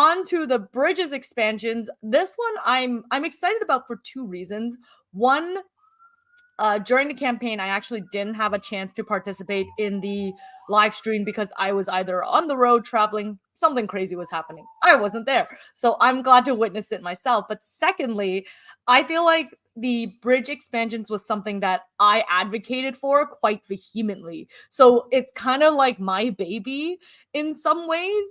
On to the Bridges expansions. This one I'm excited about for two reasons. One, during the campaign, I actually didn't have a chance to participate in the live stream because I was either on the road traveling, something crazy was happening. I wasn't there. So I'm glad to witness it myself. But secondly, I feel like the bridge expansions was something that I advocated for quite vehemently. So it's kind of like my baby in some ways.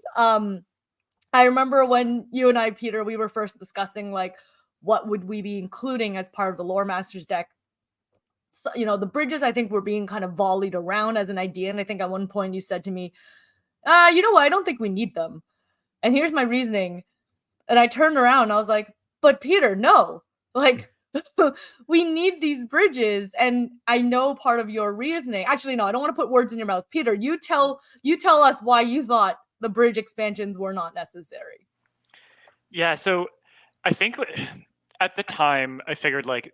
I remember when you and I, Peter, we were first discussing like what would we be including as part of the Lore Masters deck. So, the bridges I think were being kind of volleyed around as an idea, and I think at one point you said to me, you know what, I don't think we need them. And here's my reasoning. And I turned around and I was like, but Peter, no. Like we need these bridges. And I know part of your reasoning. Actually, no, I don't want to put words in your mouth. Peter, you tell us why you thought the bridge expansions were not necessary. Yeah, so I think at the time I figured like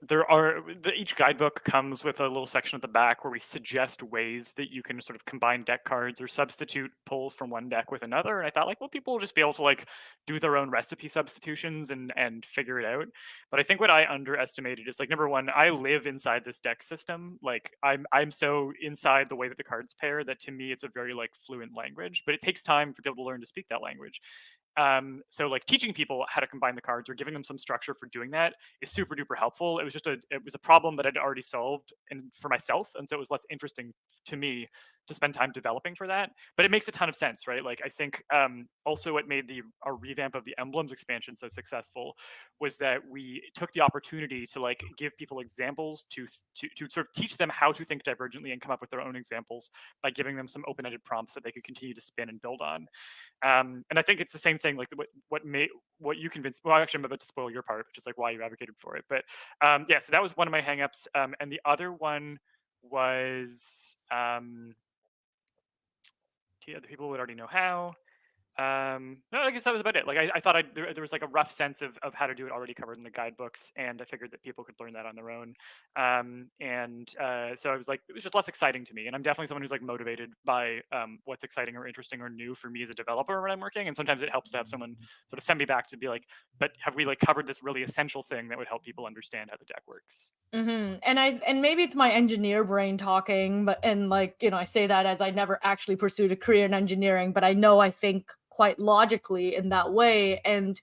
each guidebook comes with a little section at the back where we suggest ways that you can sort of combine deck cards or substitute pulls from one deck with another. And I thought like, well, people will just be able to like do their own recipe substitutions and figure it out. But I think what I underestimated is like, number one, I live inside this deck system. Like I'm so inside the way that the cards pair that to me it's a very like fluent language, but it takes time for people to learn to speak that language. So like teaching people how to combine the cards or giving them some structure for doing that is super duper helpful. It was a problem that I'd already solved and for myself, and so it was less interesting to me to spend time developing for that. But it makes a ton of sense, right? Like I think also what made a revamp of the emblems expansion so successful was that we took the opportunity to like give people examples to sort of teach them how to think divergently and come up with their own examples by giving them some open-ended prompts that they could continue to spin and build on. And I think it's the same thing. Like what you convinced. Well, actually, I'm about to spoil your part, which is like why you advocated for it. But yeah, so that was one of my hangups. And the other one was the other people would already know how. No, I guess that was about it. Like I thought there was like a rough sense of how to do it already covered in the guidebooks, and I figured that people could learn that on their own. So I was like, it was just less exciting to me. And I'm definitely someone who's like motivated by what's exciting or interesting or new for me as a developer when I'm working. And sometimes it helps to have someone sort of send me back to be like, but have we like covered this really essential thing that would help people understand how the deck works? Mm-hmm. And maybe it's my engineer brain talking, but I say that as I never actually pursued a career in engineering, but I think quite logically in that way. And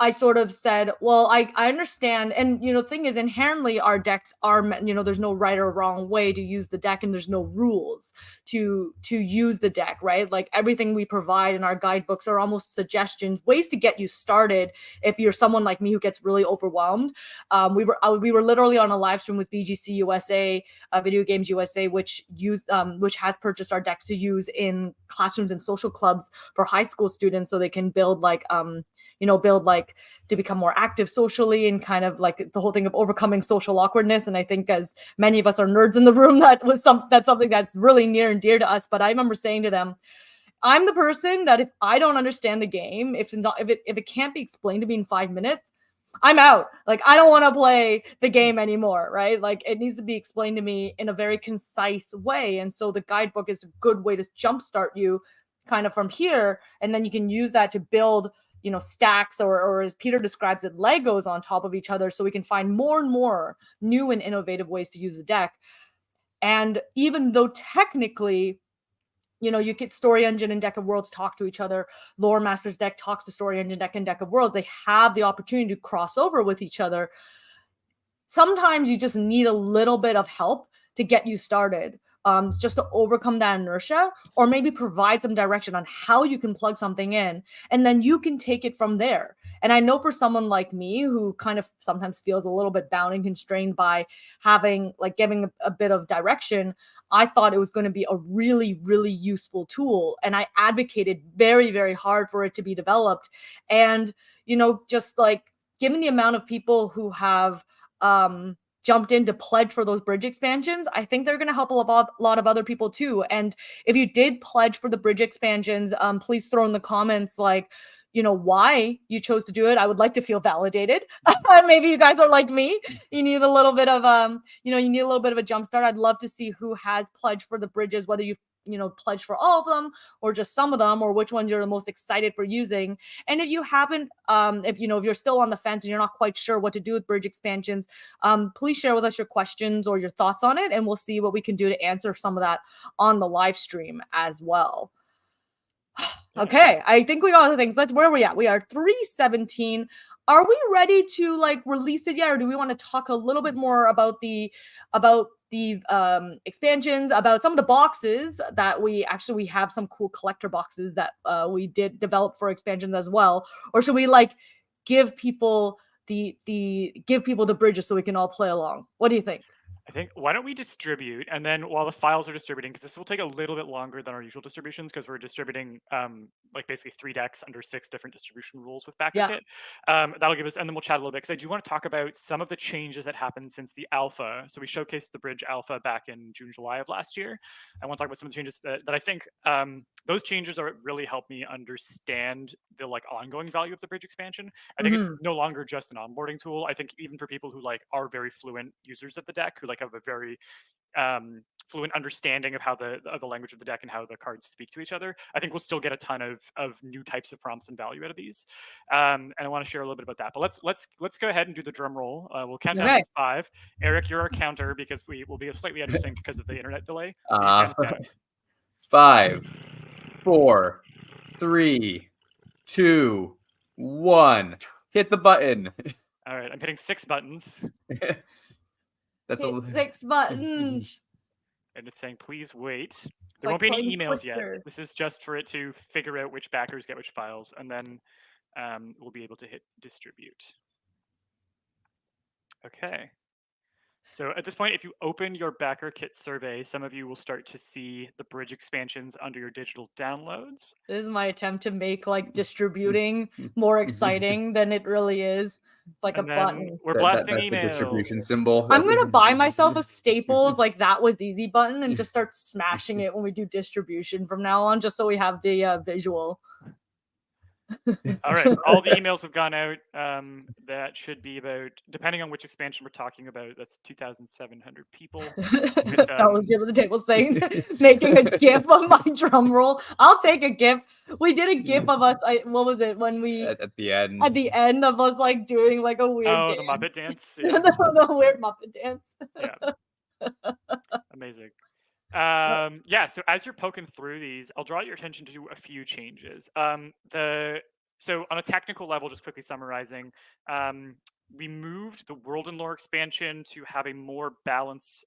I sort of said, well, I understand. And, thing is, inherently, our decks are, there's no right or wrong way to use the deck, and there's no rules to use the deck, right? Like everything we provide in our guidebooks are almost suggestions, ways to get you started if you're someone like me who gets really overwhelmed. We were literally on a live stream with BGC USA, Video Games USA, which has purchased our decks to use in classrooms and social clubs for high school students so they can build to become more active socially and kind of like the whole thing of overcoming social awkwardness. And I think as many of us are nerds in the room, that's something that's really near and dear to us. But I remember saying to them, I'm the person that if I don't understand the game, if it can't be explained to me in 5 minutes, I'm out. Like, I don't want to play the game anymore, right? Like, it needs to be explained to me in a very concise way. And so the guidebook is a good way to jumpstart you kind of from here. And then you can use that to build stacks or as Peter describes it, Legos on top of each other, so we can find more and more new and innovative ways to use the deck. And even though technically, you get Story Engine and Deck of Worlds talk to each other, Lore Masters deck talks to Story Engine deck and Deck of Worlds, they have the opportunity to cross over with each other. Sometimes you just need a little bit of help to get you started. Just to overcome that inertia, or maybe provide some direction on how you can plug something in, and then you can take it from there. And I know for someone like me who kind of sometimes feels a little bit bound and constrained by giving a bit of direction, I thought it was going to be a really, really useful tool. And I advocated very, very hard for it to be developed. And, just like given the amount of people who have jumped in to pledge for those bridge expansions, I think they're going to help a lot of other people too. And if you did pledge for the bridge expansions, please throw in the comments why you chose to do it. I would like to feel validated. Maybe you guys are like me. You need a little bit of you need a little bit of a jump start. I'd love to see who has pledged for the bridges, whether you've pledge for all of them or just some of them, or which ones you're the most excited for using. And if you haven't, if you're still on the fence and you're not quite sure what to do with bridge expansions, please share with us your questions or your thoughts on it, and we'll see what we can do to answer some of that on the live stream as well. Okay, I think we got all the things. Where are we at? We are 3:17. Are we ready to like release it yet, or do we want to talk a little bit more about the expansions, about some of the boxes that we have some cool collector boxes that we did develop for expansions as well, or should we like give people the bridges so we can all play along? What do you think? I think why don't we distribute, and then while the files are distributing, because this will take a little bit longer than our usual distributions, because we're distributing like basically 3 decks under 6 different distribution rules with Yeah. BackerKit. That'll give us, and then we'll chat a little bit because I do want to talk about some of the changes that happened since the alpha. So we showcased the bridge alpha back in June, July of last year. I want to talk about some of the changes that I think those changes are really helped me understand the like ongoing value of the bridge expansion. I think it's Mhm. no longer just an onboarding tool. I think even for people who like are very fluent users of the deck, who like have a very fluent understanding of how the language of the deck and how the cards speak to each other, I think we'll still get a ton of new types of prompts and value out of these. And I want to share a little bit about that. But let's go ahead and do the drum roll. We'll count down Okay. from 5. Eric, you're our counter because we will be slightly out of sync because of the internet delay. So you Uh, count us down. 5, 4, 3, 2, 1. Hit the button. All right, I'm hitting 6 buttons, That's Hit a 6 buttons. and it's saying please wait. There like won't be any playing emails yet. Twister. This is just for it to figure out which backers get which files, and then we'll be able to hit distribute. Okay. So at this point, if you open your BackerKit survey, some of you will start to see the bridge expansions under your digital downloads. This is my attempt to make like distributing more exciting than it really is. It's like a And then button. we're that, blasting that's the distribution emails. symbol. I'm gonna buy myself a Staples like that was easy button and just start smashing it when we do distribution from now on, just so we have the visual. All right, all the emails have gone out. That should be about, depending on which expansion we're talking about, that's 2,700 people. Fellow Jim at the table saying, making a gif of my drum roll. I'll take a gif. We did a gif of us. What was it when we at the end. at the end of us like doing like a weird Oh, dance. the Muppet dance. Yeah. Yeah. the weird Muppet dance. Yeah. Amazing. Yeah, so as you're poking through these, I'll draw your attention to a few changes. So on a technical level, just quickly summarizing, we moved the world and lore expansion to have a more balanced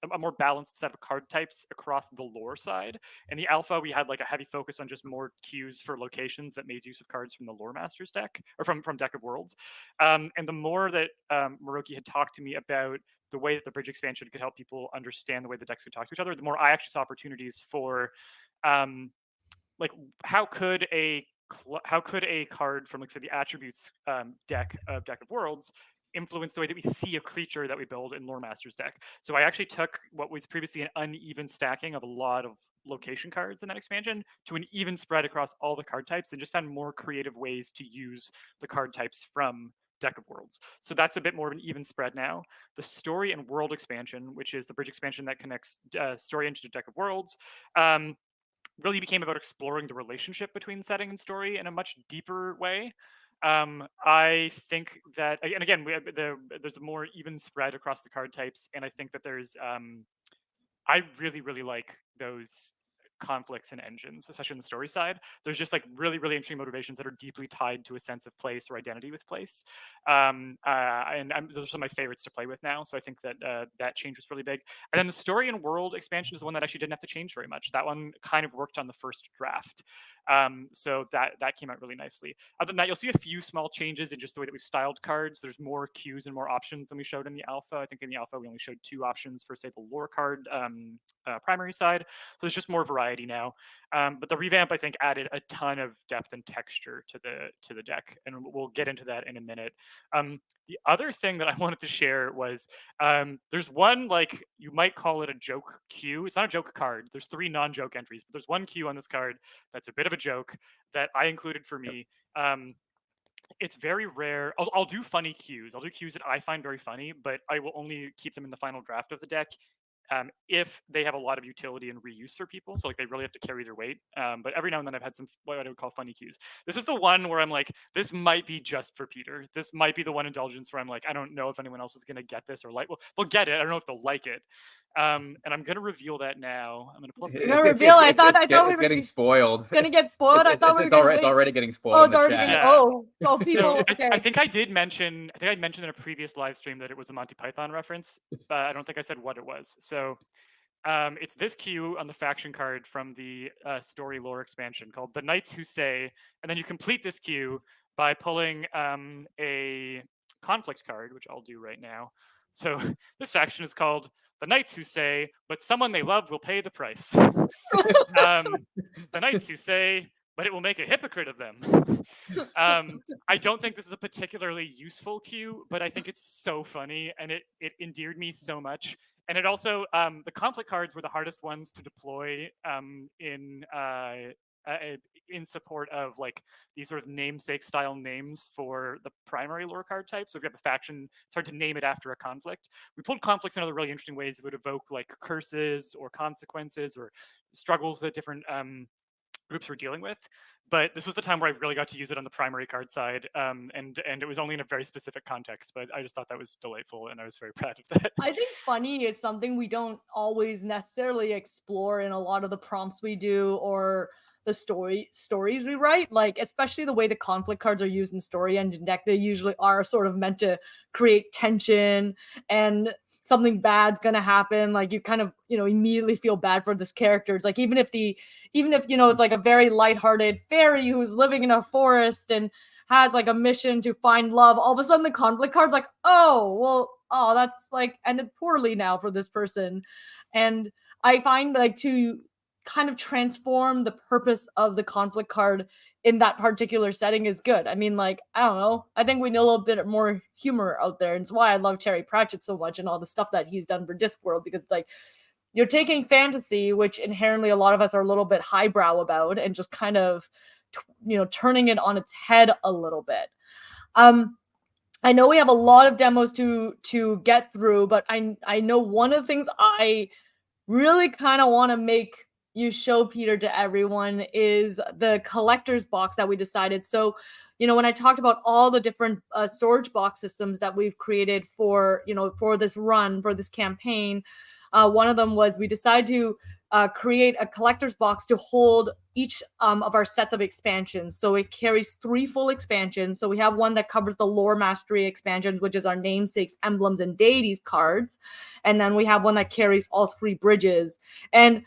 set of card types across the lore side. In the alpha, we had like a heavy focus on just more cues for locations that made use of cards from the lore masters deck or from Deck of Worlds. And the more that Moroki had talked to me about the way that the bridge expansion could help people understand the way the decks could talk to each other, the more I actually saw opportunities for like how could a card from, like, say, the attributes deck of Deck of Worlds influence the way that we see a creature that we build in Lore Master's deck? So I actually took what was previously an uneven stacking of a lot of location cards in that expansion to an even spread across all the card types, and just found more creative ways to use the card types from Deck of Worlds. So that's a bit more of an even spread now. The story and world expansion, which is the bridge expansion that connects story into Deck of Worlds, really became about exploring the relationship between setting and story in a much deeper way. I think that, and again, there's a more even spread across the card types, and I think that there's, I really, really like those conflicts and engines, especially on the story side. There's just like really, really interesting motivations that are deeply tied to a sense of place or identity with place. Those are some of my favorites to play with now. So I think that that change was really big. And then the story and world expansion is the one that actually didn't have to change very much. That one kind of worked on the first draft. So that came out really nicely. Other than that, you'll see a few small changes in just the way that we styled cards. There's more cues and more options than we showed in the alpha. I think in the alpha we only showed 2 options for, say, the lore card primary side. So there's just more variety now. But the revamp, I think, added a ton of depth and texture to the deck, and we'll get into that in a minute. The other thing that I wanted to share was there's one, like, you might call it a joke cue. It's not a joke card. There's 3 non-joke entries, but there's one cue on this card that's a bit of a joke that I included for me. It's very rare. I'll do funny cues. I'll do cues that I find very funny, but I will only keep them in the final draft of the deck if they have a lot of utility and reuse for people. So like they really have to carry their weight. But every now and then I've had some what I would call funny cues. This is the one where I'm like, this might be just for Peter. This might be the one indulgence where I'm like, I don't know if anyone else is gonna get this or like. Well, they'll get it. I don't know if they'll like it. And I'm gonna reveal that now. I'm gonna pull up. You're gonna reveal it. I thought we it's were getting spoiled. It's gonna get spoiled. I thought we were gonna it's wait. already getting spoiled. Oh, in it's the already chat. getting. Yeah. Oh, people. So Okay. I think I did mention. I think I mentioned in a previous live stream that it was a Monty Python reference, but I don't think I said what it was. So it's this cue on the faction card from the story lore expansion called "The Knights Who Say," and then you complete this cue by pulling a conflict card, which I'll do right now. So this faction is called "The Knights Who Say," but someone they love will pay the price. The Knights Who Say, but it will make a hypocrite of them. I don't think this is a particularly useful cue, but I think it's so funny and it endeared me so much. And it also, the conflict cards were the hardest ones to deploy in support of like these sort of namesake style names for the primary lore card type. So if you have a faction, it's hard to name it after a conflict. We pulled conflicts in other really interesting ways that would evoke like curses or consequences or struggles that different groups were dealing with. But this was the time where I really got to use it on the primary card side, and it was only in a very specific context. But I just thought that was delightful, and I was very proud of that. I think funny is something we don't always necessarily explore in a lot of the prompts we do or the stories we write. Like especially the way the conflict cards are used in Story Engine deck, they usually are sort of meant to create tension and something bad's gonna happen. Like you kind of immediately feel bad for this character. It's like even if it's like a very lighthearted fairy who's living in a forest and has like a mission to find love, all of a sudden the conflict card's like, that's like ended poorly now for this person. And I find like to kind of transform the purpose of the conflict card in that particular setting is good. I mean, like, I don't know. I think we need a little bit more humor out there. And it's why I love Terry Pratchett so much and all the stuff that he's done for Discworld, because it's like you're taking fantasy, which inherently a lot of us are a little bit highbrow about, and just kind of turning it on its head a little bit. I know we have a lot of demos to get through, but I know one of the things I really kind of want to make you show, Peter, to everyone is the collector's box that we decided. So, when I talked about all the different storage box systems that we've created for this run, for this campaign, one of them was we decided to create a collector's box to hold each of our sets of expansions. So it carries 3 full expansions. So we have one that covers the lore mastery expansions, which is our namesakes, emblems, and deities cards. And then we have one that carries all 3 bridges. And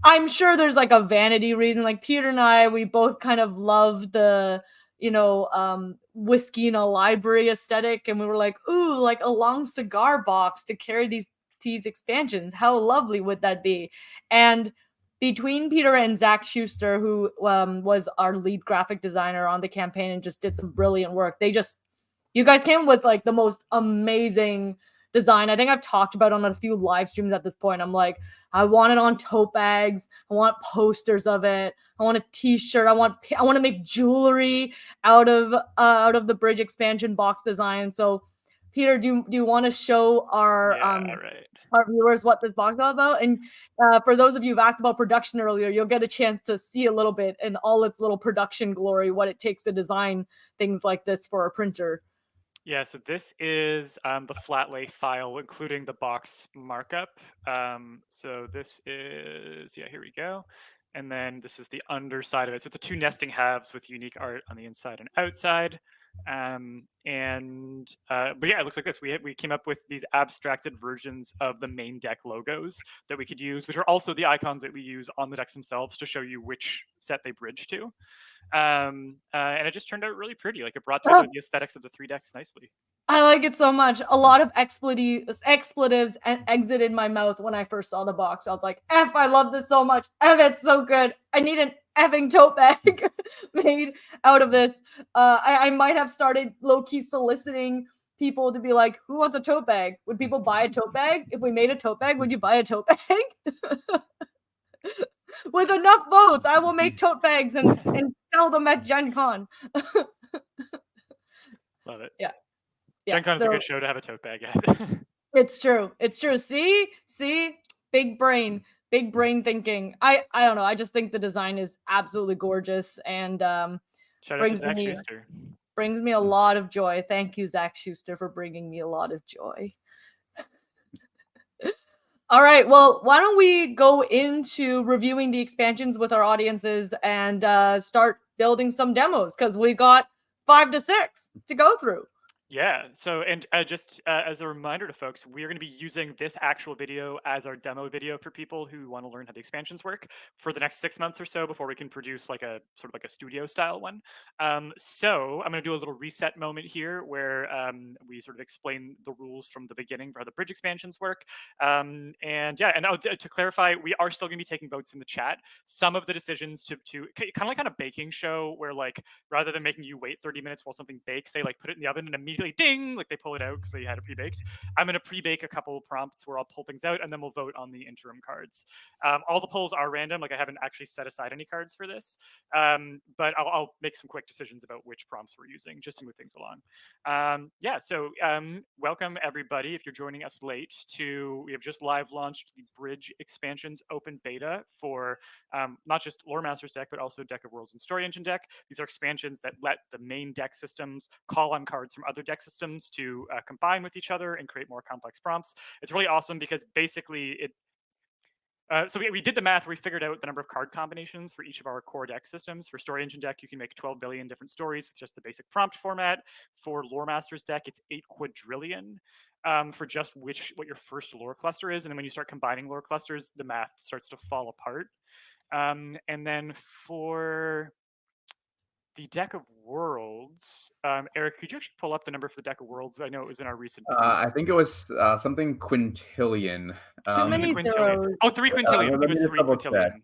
I'm sure there's like a vanity reason. Like Peter and I, we both kind of love the whiskey in a library aesthetic. And we were like, ooh, like a long cigar box to carry these expansions. How lovely would that be? And between Peter and Zach Schuster, who was our lead graphic designer on the campaign and just did some brilliant work, you guys came with like the most amazing design. I think I've talked about on a few live streams at this point. I'm like, I want it on tote bags. I want posters of it. I want a T-shirt. I want to make jewelry out of the bridge expansion box design. So, Peter, do you want to show our viewers what this box is all about? And for those of you who've asked about production earlier, you'll get a chance to see a little bit in all its little production glory, what it takes to design things like this for a printer. Yeah, so this is the flat lay file, including the box markup. So this is, here we go. And then this is the underside of it. So it's a 2 nesting halves with unique art on the inside and outside. But yeah, it looks like this. We came up with these abstracted versions of the main deck logos that we could use, which are also the icons that we use on the decks themselves to show you which set they bridge to. And it just turned out really pretty. Like it brought together the aesthetics of the 3 decks nicely. I like it so much. A lot of expletives exited my mouth when I first saw the box. I was like, F, I love this so much. F, it's so good. I need an effing tote bag made out of this. I might have started low-key soliciting people to be like, who wants a tote bag? Would people buy a tote bag? If we made a tote bag, would you buy a tote bag? With enough votes, I will make tote bags and sell them at Gen Con. Love it. Yeah. Gen Con is a good show to have a tote bag at. It's true. See, big brain thinking. I don't know. I just think the design is absolutely gorgeous, and Shout out to brings Zach me Schuster. brings me a lot of joy. Thank you, Zach Schuster, for bringing me a lot of joy. All right, well, why don't we go into reviewing the expansions with our audiences and start building some demos, because we got 5 to 6 to go through. Yeah. So, and just as a reminder to folks, we are going to be using this actual video as our demo video for people who want to learn how the expansions work for the next 6 months or so before we can produce like a sort of like a studio style one. So I'm going to do a little reset moment here where we sort of explain the rules from the beginning for how the bridge expansions work. And yeah, and to clarify, we are still going to be taking votes in the chat. Some of the decisions to kind of like on a baking show where like rather than making you wait 30 minutes while something bakes, they like put it in the oven and immediately ding, like they pull it out because they had it pre-baked. I'm going to pre-bake a couple prompts where I'll pull things out and then we'll vote on the interim cards. All the polls are random. Like I haven't actually set aside any cards for this, but I'll make some quick decisions about which prompts we're using just to move things along. Yeah, so welcome everybody. If you're joining us late, we have just live launched the Bridge expansions open beta for not just Lore Masters deck, but also Deck of Worlds and Story Engine deck. These are expansions that let the main deck systems call on cards from other deck systems to combine with each other and create more complex prompts. It's really awesome because basically so we did the math. We figured out the number of card combinations for each of our core deck systems. For Story Engine deck, you can make 12 billion different stories with just the basic prompt format. For Lore Masters deck, it's 8 quadrillion for just what your first lore cluster is. And then when you start combining lore clusters, the math starts to fall apart. And then for the Deck of Worlds, Eric, could you actually pull up the number for the Deck of Worlds? I know it was in our recent proofs. I think it was something quintillion. Too many zeros. Oh, 3 quintillion. I think let it was me 3 double check. quintillion.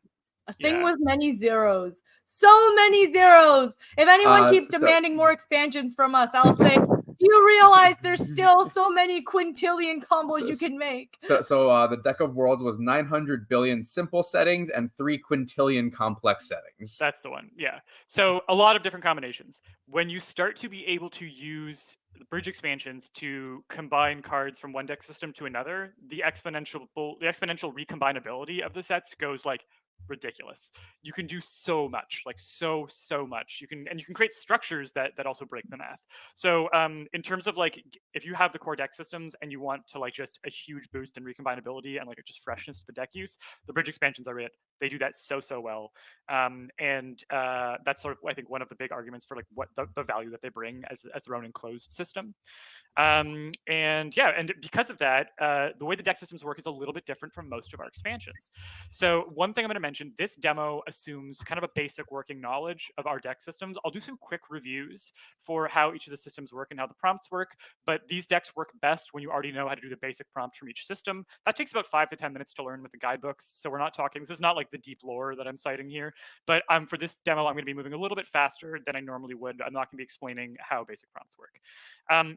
A thing Yeah. with many zeros. So many zeros. If anyone keeps so- demanding more expansions from us, I'll say, do you realize there's still so many quintillion combos you can make? So the Deck of Worlds was 900 billion simple settings and 3 quintillion complex settings. That's the one. Yeah. So a lot of different combinations. When you start to be able to use the bridge expansions to combine cards from one deck system to another, the exponential recombinability of the sets goes like ridiculous. You can do so much, like so much. You can create structures that also break the math. So in terms of like if you have the core deck systems and you want to like just a huge boost in recombinability and like just freshness to the deck use, the bridge expansions are it. They do that so well, and that's sort of I think one of the big arguments for like what the value that they bring as their own enclosed system. And yeah, and because of that, the way the deck systems work is a little bit different from most of our expansions. So one thing I'm going to mention, this demo assumes kind of a basic working knowledge of our deck systems. I'll do some quick reviews for how each of the systems work and how the prompts work, but these decks work best when you already know how to do the basic prompt from each system. That takes about 5 to 10 minutes to learn with the guidebooks, so we're not talking, this is not like the deep lore that I'm citing here, but for this demo, I'm going to be moving a little bit faster than I normally would. I'm not going to be explaining how basic prompts work.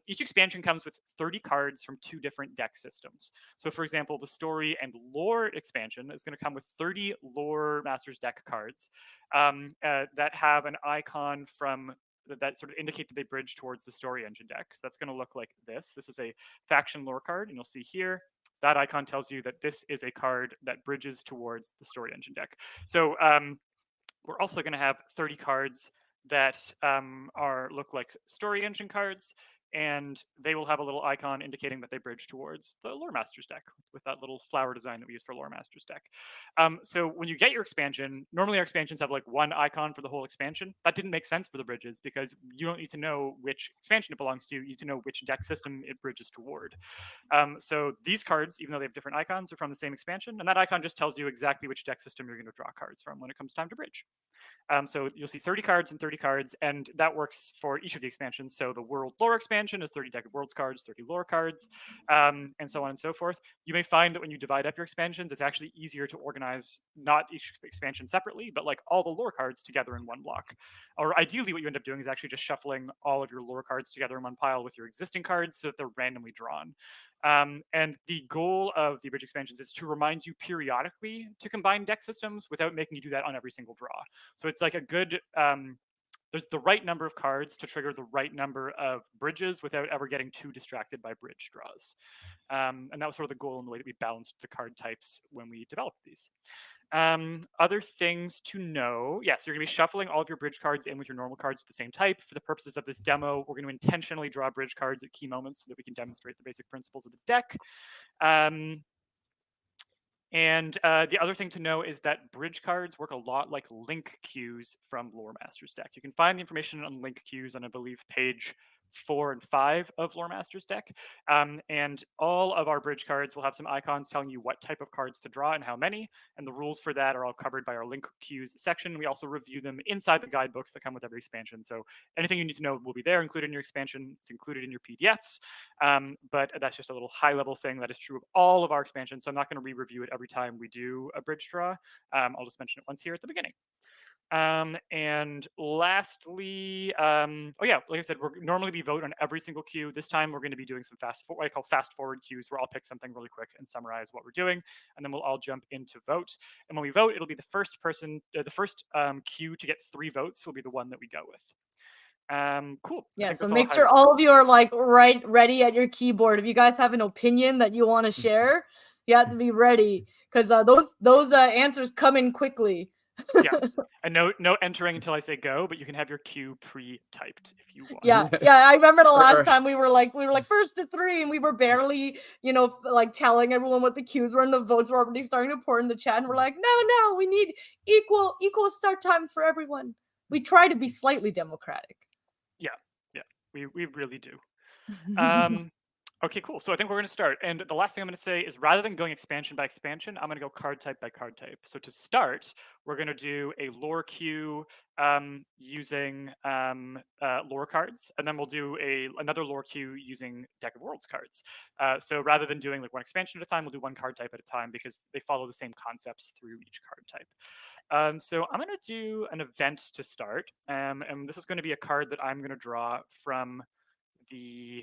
Each expansion comes with 30 cards from 2 different deck systems. So for example, the Story and Lore expansion is going to come with 30 Lore Masters deck cards that have an icon from that sort of indicate that they bridge towards the Story Engine deck. So that's going to look like this. This is a faction lore card, and you'll see here that icon tells you that this is a card that bridges towards the Story Engine deck. So we're also going to have 30 cards that look like Story Engine cards, and they will have a little icon indicating that they bridge towards the Lore Masters deck with that little flower design that we use for Lore Masters deck. So when you get your expansion, normally our expansions have like one icon for the whole expansion. That didn't make sense for the bridges because you don't need to know which expansion it belongs to. You need to know which deck system it bridges toward. So these cards, even though they have different icons, are from the same expansion, and that icon just tells you exactly which deck system you're going to draw cards from when it comes time to bridge. So you'll see 30 cards and 30 cards, and that works for each of the expansions. So the World Lore expansion is 30 Deck of Worlds cards, 30 lore cards, and so on and so forth. You may find that when you divide up your expansions, it's actually easier to organize not each expansion separately, but like all the lore cards together in one block. Or ideally, what you end up doing is actually just shuffling all of your lore cards together in one pile with your existing cards so that they're randomly drawn. And the goal of the bridge expansions is to remind you periodically to combine deck systems without making you do that on every single draw. So it's like a good there's the right number of cards to trigger the right number of bridges without ever getting too distracted by bridge draws. And that was sort of the goal in the way that we balanced the card types when we developed these. Other things to know. Yes, you're going to be shuffling all of your bridge cards in with your normal cards of the same type. For the purposes of this demo, we're going to intentionally draw bridge cards at key moments so that we can demonstrate the basic principles of the deck. The other thing to know is that bridge cards work a lot like link queues from Lore Master's deck. You can find the information on link queues on, I believe, page 4 and 5 of Lore Master's deck. And all of our bridge cards will have some icons telling you what type of cards to draw and how many. And the rules for that are all covered by our link queues section. We also review them inside the guidebooks that come with every expansion. So anything you need to know will be there, included in your expansion. It's included in your PDFs. But that's just a little high level thing that is true of all of our expansions. So I'm not going to re-review it every time we do a bridge draw. I'll just mention it once here at the beginning. And lastly, oh yeah, like I said, normally we vote on every single queue. This time we're going to be doing some what I call fast forward queues, where I'll pick something really quick and summarize what we're doing, and then we'll all jump into vote. And when we vote, it'll be the first person, the first queue to get 3 votes will be the one that we go with. Cool. Yeah, so make sure all of you are like ready at your keyboard. If you guys have an opinion that you want to share, you have to be ready, because those answers come in quickly. Yeah, and no entering until I say go, but you can have your cue pre-typed if you want. Yeah, I remember the last time we were like first to 3, and we were barely, like telling everyone what the cues were, and the votes were already starting to pour in the chat, and we're like, no, we need equal start times for everyone. We try to be slightly democratic. Yeah, we really do. Okay, cool. So I think we're going to start. And the last thing I'm going to say is, rather than going expansion by expansion, I'm going to go card type by card type. So to start, we're going to do a lore queue using lore cards, and then we'll do another lore queue using Deck of Worlds cards. So rather than doing like one expansion at a time, we'll do one card type at a time, because they follow the same concepts through each card type. So I'm going to do an event to start, and this is going to be a card that I'm going to draw from the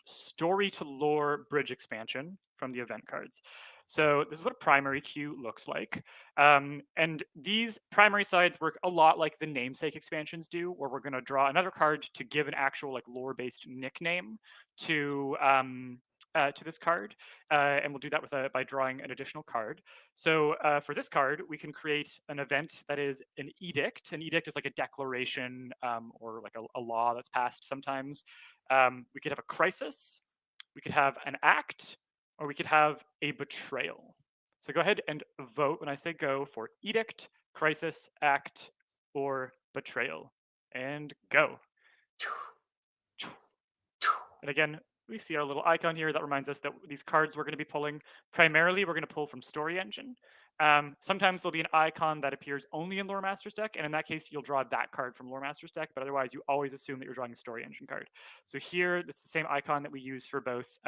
story to lore bridge expansion from the event cards. So this is what a primary queue looks like. And these primary sides work a lot like the namesake expansions do, where we're going to draw another card to give an actual like lore-based nickname to this card, and we'll do that by drawing an additional card. So for this card, we can create an event that is an edict. An edict is like a declaration or like a law that's passed sometimes. We could have a crisis, we could have an act, or we could have a betrayal. So go ahead and vote when I say go for edict, crisis, act, or betrayal. And go. And again, we see our little icon here that reminds us that these cards we're going to be pulling, primarily we're going to pull from Story Engine. Sometimes there'll be an icon that appears only in Lore Master's deck, and in that case, you'll draw that card from Lore Master's deck, but otherwise you always assume that you're drawing a Story Engine card. So here, it's the same icon that we use for both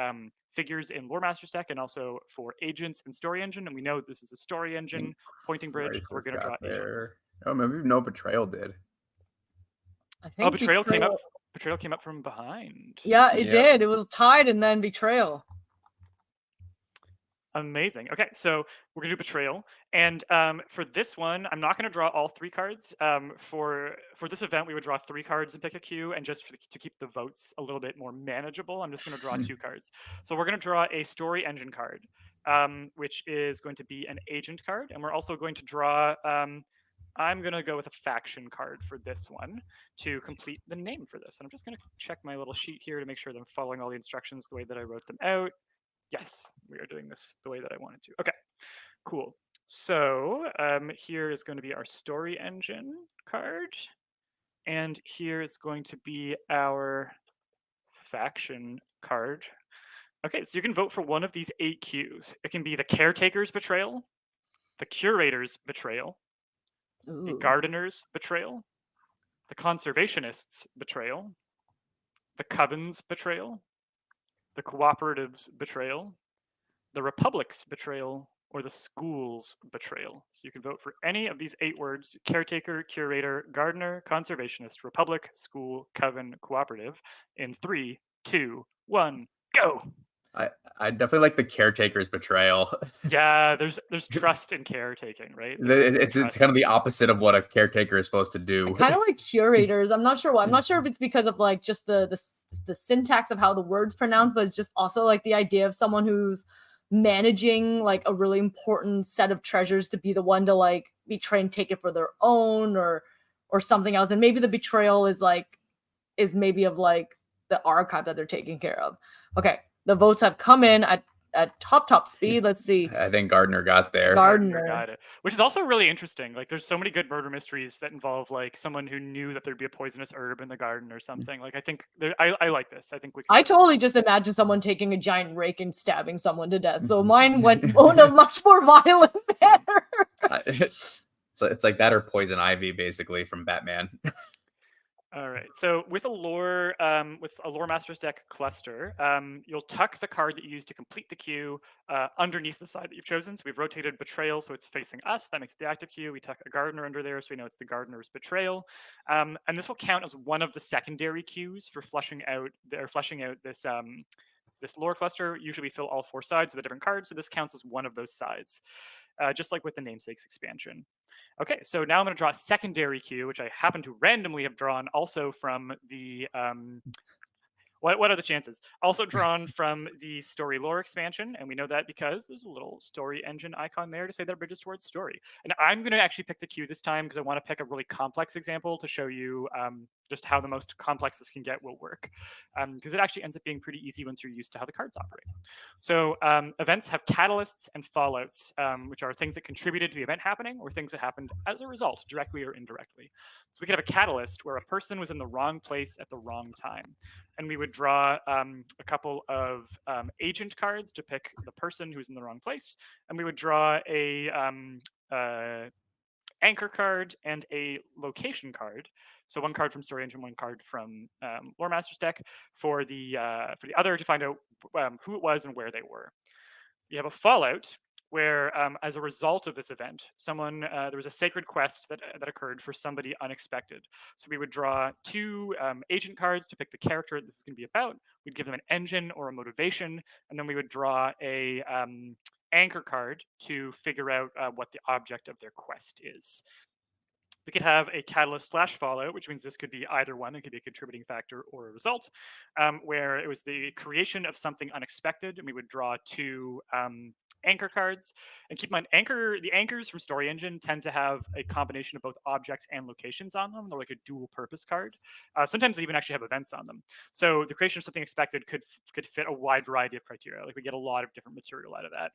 figures in Lore Master's deck and also for agents in Story Engine, and we know this is a Story Engine pointing bridge, so we're going to draw agents. Oh, maybe no Betrayal did. I think Betrayal came up. Betrayal came up from behind. Yeah, it did. It was tied and then Betrayal. Amazing. Okay, so we're gonna do Betrayal, and for this one, I'm not gonna draw all 3 cards. For this event, we would draw 3 cards and pick a queue, and just to keep the votes a little bit more manageable, I'm just gonna draw 2 cards. So we're gonna draw a Story Engine card, which is going to be an agent card, and we're also going to draw. I'm going to go with a faction card for this one to complete the name for this. And I'm just going to check my little sheet here to make sure that I'm following all the instructions the way that I wrote them out. Yes, we are doing this the way that I wanted to. Okay, cool. So here is going to be our Story Engine card. And here is going to be our faction card. Okay, so you can vote for one of these 8 queues. It can be the Caretaker's Betrayal, the Curator's Betrayal, the Gardener's Betrayal, the Conservationist's Betrayal, the Coven's Betrayal, the Cooperative's Betrayal, the Republic's Betrayal, or the School's Betrayal. So you can vote for any of these 8 words: Caretaker, Curator, Gardener, Conservationist, Republic, School, Coven, Cooperative, in 3, 2, 1, go! I definitely like the caretaker's betrayal. Yeah, there's trust in caretaking, right? It's kind of the opposite of what a caretaker is supposed to do. Kind of like curators. I'm not sure why. I'm not sure if it's because of like just the syntax of how the words pronounce, but it's just also like the idea of someone who's managing like a really important set of treasures to be the one to like betray and take it for their own or something else. And maybe the betrayal is maybe of like the archive that they're taking care of. Okay, the votes have come in at top speed. Let's see. I think Gardner got there. Gardner got it, which is also really interesting. Like, there's so many good murder mysteries that involve like someone who knew that there'd be a poisonous herb in the garden or something. Like, I think I like this. I think we. I totally just imagine someone taking a giant rake and stabbing someone to death. So mine went much more violent there. It's like that or Poison Ivy, basically, from Batman. All right. So with a lore master's deck cluster, you'll tuck the card that you use to complete the queue underneath the side that you've chosen. So we've rotated Betrayal, so it's facing us. That makes it the active queue. We tuck a Gardener under there, so we know it's the Gardener's Betrayal. And this will count as one of the secondary queues for fleshing out this this lore cluster. Usually we fill all 4 sides with a different card, so this counts as one of those sides, just like with the Namesakes expansion. Okay, so now I'm going to draw a secondary queue, which I happen to randomly have drawn also from the what are the chances? Also drawn from the story lore expansion, and we know that because there's a little story engine icon there to say that it bridges towards story. And I'm going to actually pick the queue this time because I want to pick a really complex example to show you just how the most complex this can get will work. Because it actually ends up being pretty easy once you're used to how the cards operate. So events have catalysts and fallouts, which are things that contributed to the event happening or things that happened as a result, directly or indirectly. So we could have a catalyst where a person was in the wrong place at the wrong time. And we would draw a couple of agent cards to pick the person who's in the wrong place. And we would draw a anchor card and a location card. So one card from Story Engine, one card from Lore Master's deck for the other to find out who it was and where they were. You have a fallout where, as a result of this event, there was a sacred quest that occurred for somebody unexpected. So we would draw 2 agent cards to pick the character this is going to be about. We'd give them an engine or a motivation, and then we would draw a anchor card to figure out what the object of their quest is. We could have a catalyst / fallout, which means this could be either one. It could be a contributing factor or a result, where it was the creation of something unexpected, and we would draw 2 anchor cards. And keep in mind, the anchors from Story Engine tend to have a combination of both objects and locations on them. They're like a dual purpose card. Sometimes they even actually have events on them. So the creation of something expected could fit a wide variety of criteria. Like, we get a lot of different material out of that.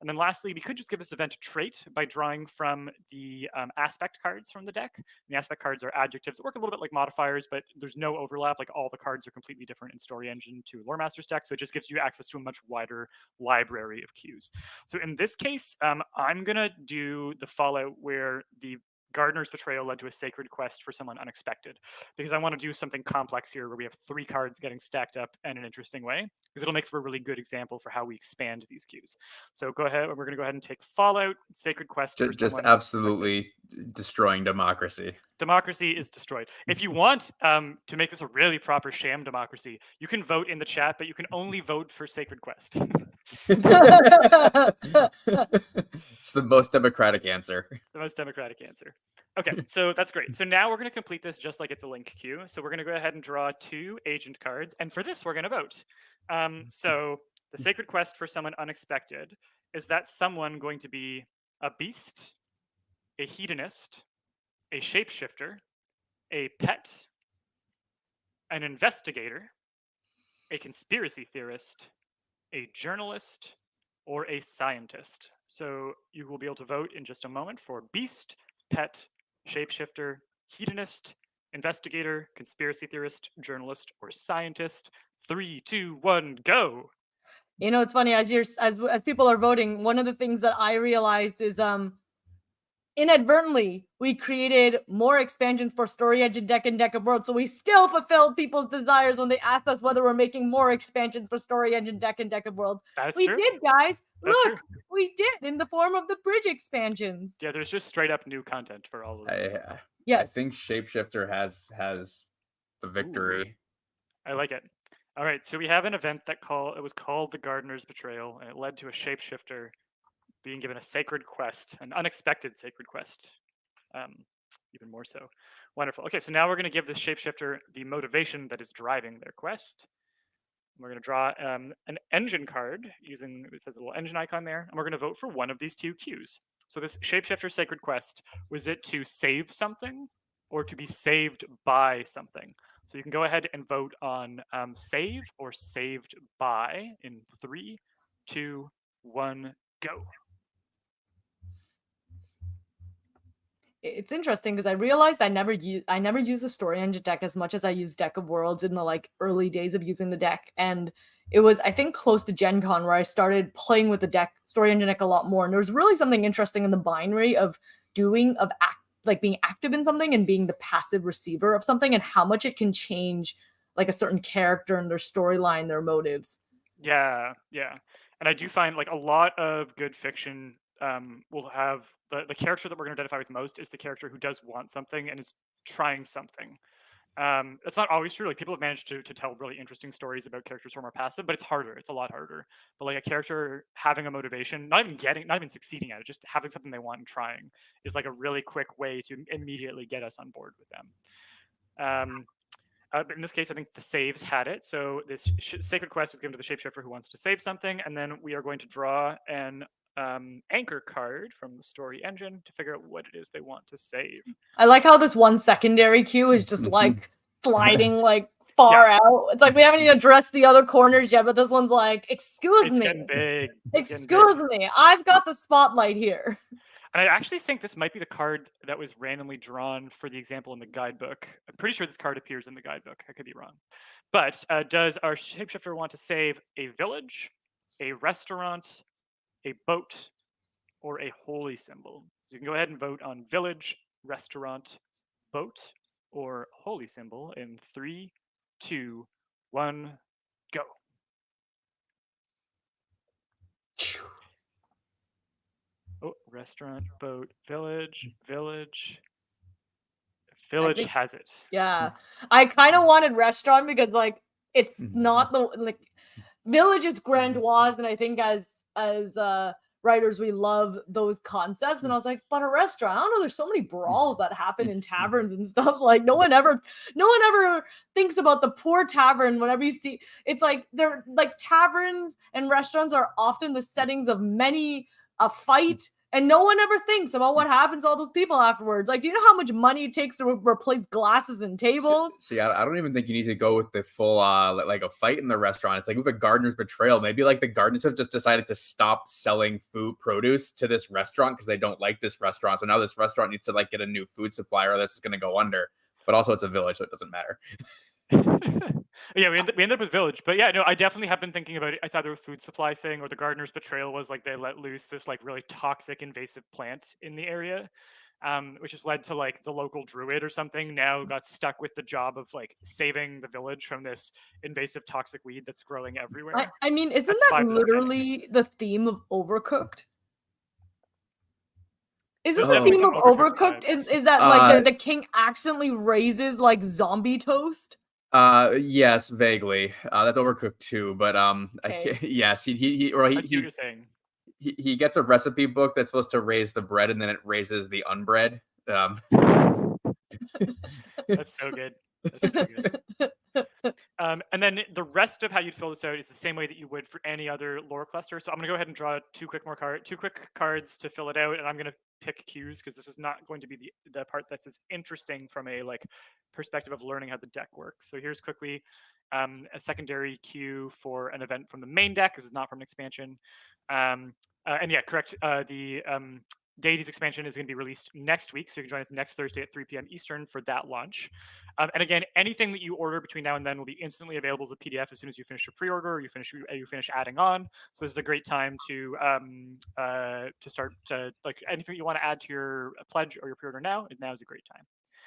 And then lastly, we could just give this event a trait by drawing from the aspect cards from the deck. And the aspect cards are adjectives that work a little bit like modifiers, but there's no overlap. Like, all the cards are completely different in Story Engine to Lore Master's deck, so it just gives you access to a much wider library of cues. So in this case, I'm going to do the fallout where the Gardener's Betrayal led to a sacred quest for someone unexpected, because I want to do something complex here where we have 3 cards getting stacked up in an interesting way, because it'll make for a really good example for how we expand these cues. So go ahead, we're going to go ahead and take fallout, sacred quest. Just absolutely destroying democracy. Democracy is destroyed. If you want to make this a really proper sham democracy, you can vote in the chat, but you can only vote for sacred quest. It's the most democratic answer. The most democratic answer. Okay, so that's great. So now we're going to complete this just like it's a link queue. So we're going to go ahead and draw 2 agent cards. And for this, we're going to vote. So the sacred quest for someone unexpected, is that someone going to be a beast, a hedonist, a shapeshifter, a pet, an investigator, a conspiracy theorist, a journalist, or a scientist? So you will be able to vote in just a moment for beast, pet, shapeshifter, hedonist, investigator, conspiracy theorist, journalist, or scientist. 3, 2, 1, go. You know, it's funny, as people are voting, one of the things that I realized is inadvertently we created more expansions for Story Engine deck and Deck of Worlds, so we still fulfilled people's desires when they asked us whether we're making more expansions for Story Engine deck and Deck of Worlds. We did, guys. Look, we did, in the form of the bridge expansions. Yeah, there's just straight up new content for all of them. I think Shapeshifter has the victory. Ooh, I like it. All right, so we have an event it was called the Gardener's Betrayal, and it led to a shapeshifter being given a sacred quest, an unexpected sacred quest. Even more so. Wonderful. Okay, so now we're going to give this shapeshifter the motivation that is driving their quest. We're going to draw an engine card using, it says a little engine icon there, and we're going to vote for one of these two cues. So this shapeshifter sacred quest, was it to save something or to be saved by something? So you can go ahead and vote on save or saved by in 3, 2, 1, go. It's interesting because I realized I never use the story engine deck as much as I use Deck of Worlds in the like early days of using the deck. And it was, I think, close to Gen Con where I started playing with the deck story engine deck a lot more. And there was really something interesting in the binary of being active in something and being the passive receiver of something, and how much it can change like a certain character and their storyline, their motives. Yeah, yeah. And I do find like a lot of good fiction will have the character that we're going to identify with most is the character who does want something and is trying something. It's not always true. Like people have managed to tell really interesting stories about characters who are more passive, but it's harder. It's a lot harder. But like a character having a motivation, not even succeeding at it, just having something they want and trying is like a really quick way to immediately get us on board with them. But in this case, I think the saves had it. So this sacred quest is given to the shapeshifter who wants to save something, and then we are going to draw an anchor card from the story engine to figure out what it is they want to save. I like how this one secondary queue is just like sliding like far out. It's like we haven't even addressed the other corners yet, but this one's like, excuse It's me. getting big. Excuse me. I've got the spotlight here. And I actually think this might be the card that was randomly drawn for the example in the guidebook. I'm pretty sure this card appears in the guidebook. I could be wrong. But does our shapeshifter want to save a village, a restaurant, a boat, or a holy symbol? So you can go ahead and vote on village, restaurant, boat, or holy symbol in 3, 2, 1, go. Oh, restaurant, boat, village has it. Yeah. I kind of wanted restaurant because like it's not the like village is grandiose, and I think as writers we love those concepts, and I was like, but a restaurant, I don't know, there's so many brawls that happen in taverns and stuff. Like no one ever thinks about the poor tavern whenever you see it's like they're like taverns and restaurants are often the settings of many a fight, and no one ever thinks about what happens to all those people afterwards. Like, do you know how much money it takes to replace glasses and tables? See, I don't even think you need to go with the full like a fight in the restaurant. It's like with a gardener's betrayal. Maybe like the gardeners have just decided to stop selling produce to this restaurant because they don't like this restaurant. So now this restaurant needs to like get a new food supplier that's going to go under. But also it's a village, so it doesn't matter. Yeah, we ended up with village, but yeah, no, I definitely have been thinking about it. It's either a food supply thing or the gardener's betrayal was like they let loose this like really toxic invasive plant in the area, which has led to like the local druid or something now got stuck with the job of like saving the village from this invasive toxic weed that's growing everywhere. I mean, isn't that literally the theme of Overcooked? Isn't the theme of Overcooked is that like the king accidentally raises like zombie toast? Yes, vaguely. That's Overcooked too, but yes, I see what you're saying. He gets a recipe book that's supposed to raise the bread, and then it raises the unbread. That's so good. That's so good. And then the rest of how you'd fill this out is the same way that you would for any other lore cluster. So I'm gonna go ahead and draw two quick cards to fill it out, and I'm gonna pick cues because this is not going to be the part that's as interesting from a like perspective of learning how the deck works. So here's quickly a secondary cue for an event from the main deck. This is not from an expansion. And yeah, correct. The Deities expansion is going to be released next week, so you can join us next Thursday at 3 p.m. Eastern for that launch. And again, anything that you order between now and then will be instantly available as a PDF as soon as you finish your pre-order or you finish adding on. So this is a great time to start to like anything that you want to add to your pledge or your pre-order now. Now is a great time.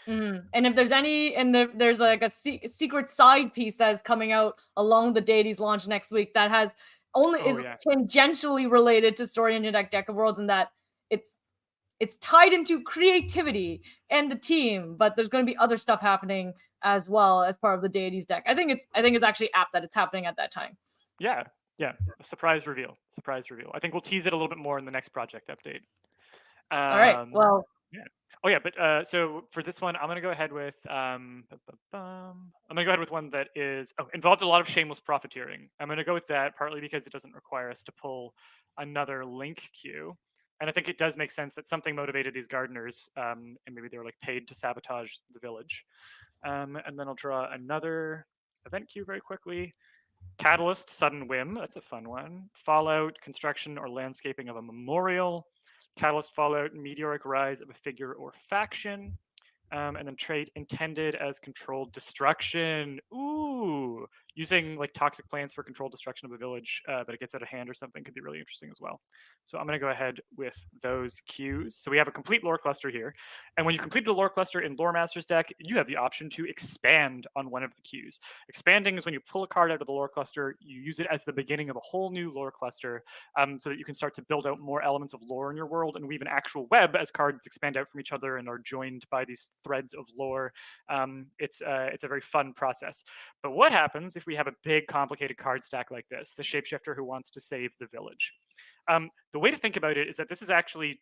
Mm-hmm. And if there's any, and there's like a secret side piece that is coming out along the Deities launch next week that has tangentially related to Story Engine Deck of Worlds, and that it's tied into creativity and the team, but there's going to be other stuff happening as well as part of the deities deck. I think it's actually apt that it's happening at that time. Yeah, yeah. A surprise reveal. Surprise reveal. I think we'll tease it a little bit more in the next project update. All right. Well, Yeah. Oh yeah, but so for this one, I'm gonna go ahead with I'm gonna go ahead with one that is involved a lot of shameless profiteering. I'm gonna go with that partly because it doesn't require us to pull another link queue, and I think it does make sense that something motivated these gardeners, and maybe they were like paid to sabotage the village. And then I'll draw another event queue very quickly. Catalyst, sudden whim. That's a fun one. Fallout, construction or landscaping of a memorial. Catalyst, fallout, meteoric rise of a figure or faction. And then trait intended as controlled destruction. Ooh, using like toxic plants for controlled destruction of a village, but it gets out of hand or something could be really interesting as well. So I'm going to go ahead with those cues. So we have a complete lore cluster here. And when you complete the lore cluster in Lore Master's deck, you have the option to expand on one of the cues. Expanding is when you pull a card out of the lore cluster, you use it as the beginning of a whole new lore cluster, so that you can start to build out more elements of lore in your world and weave an actual web as cards expand out from each other and are joined by these threads of lore. It's a very fun process. But what happens if we have a big, complicated card stack like this? The shapeshifter who wants to save the village. The way to think about it is that this is actually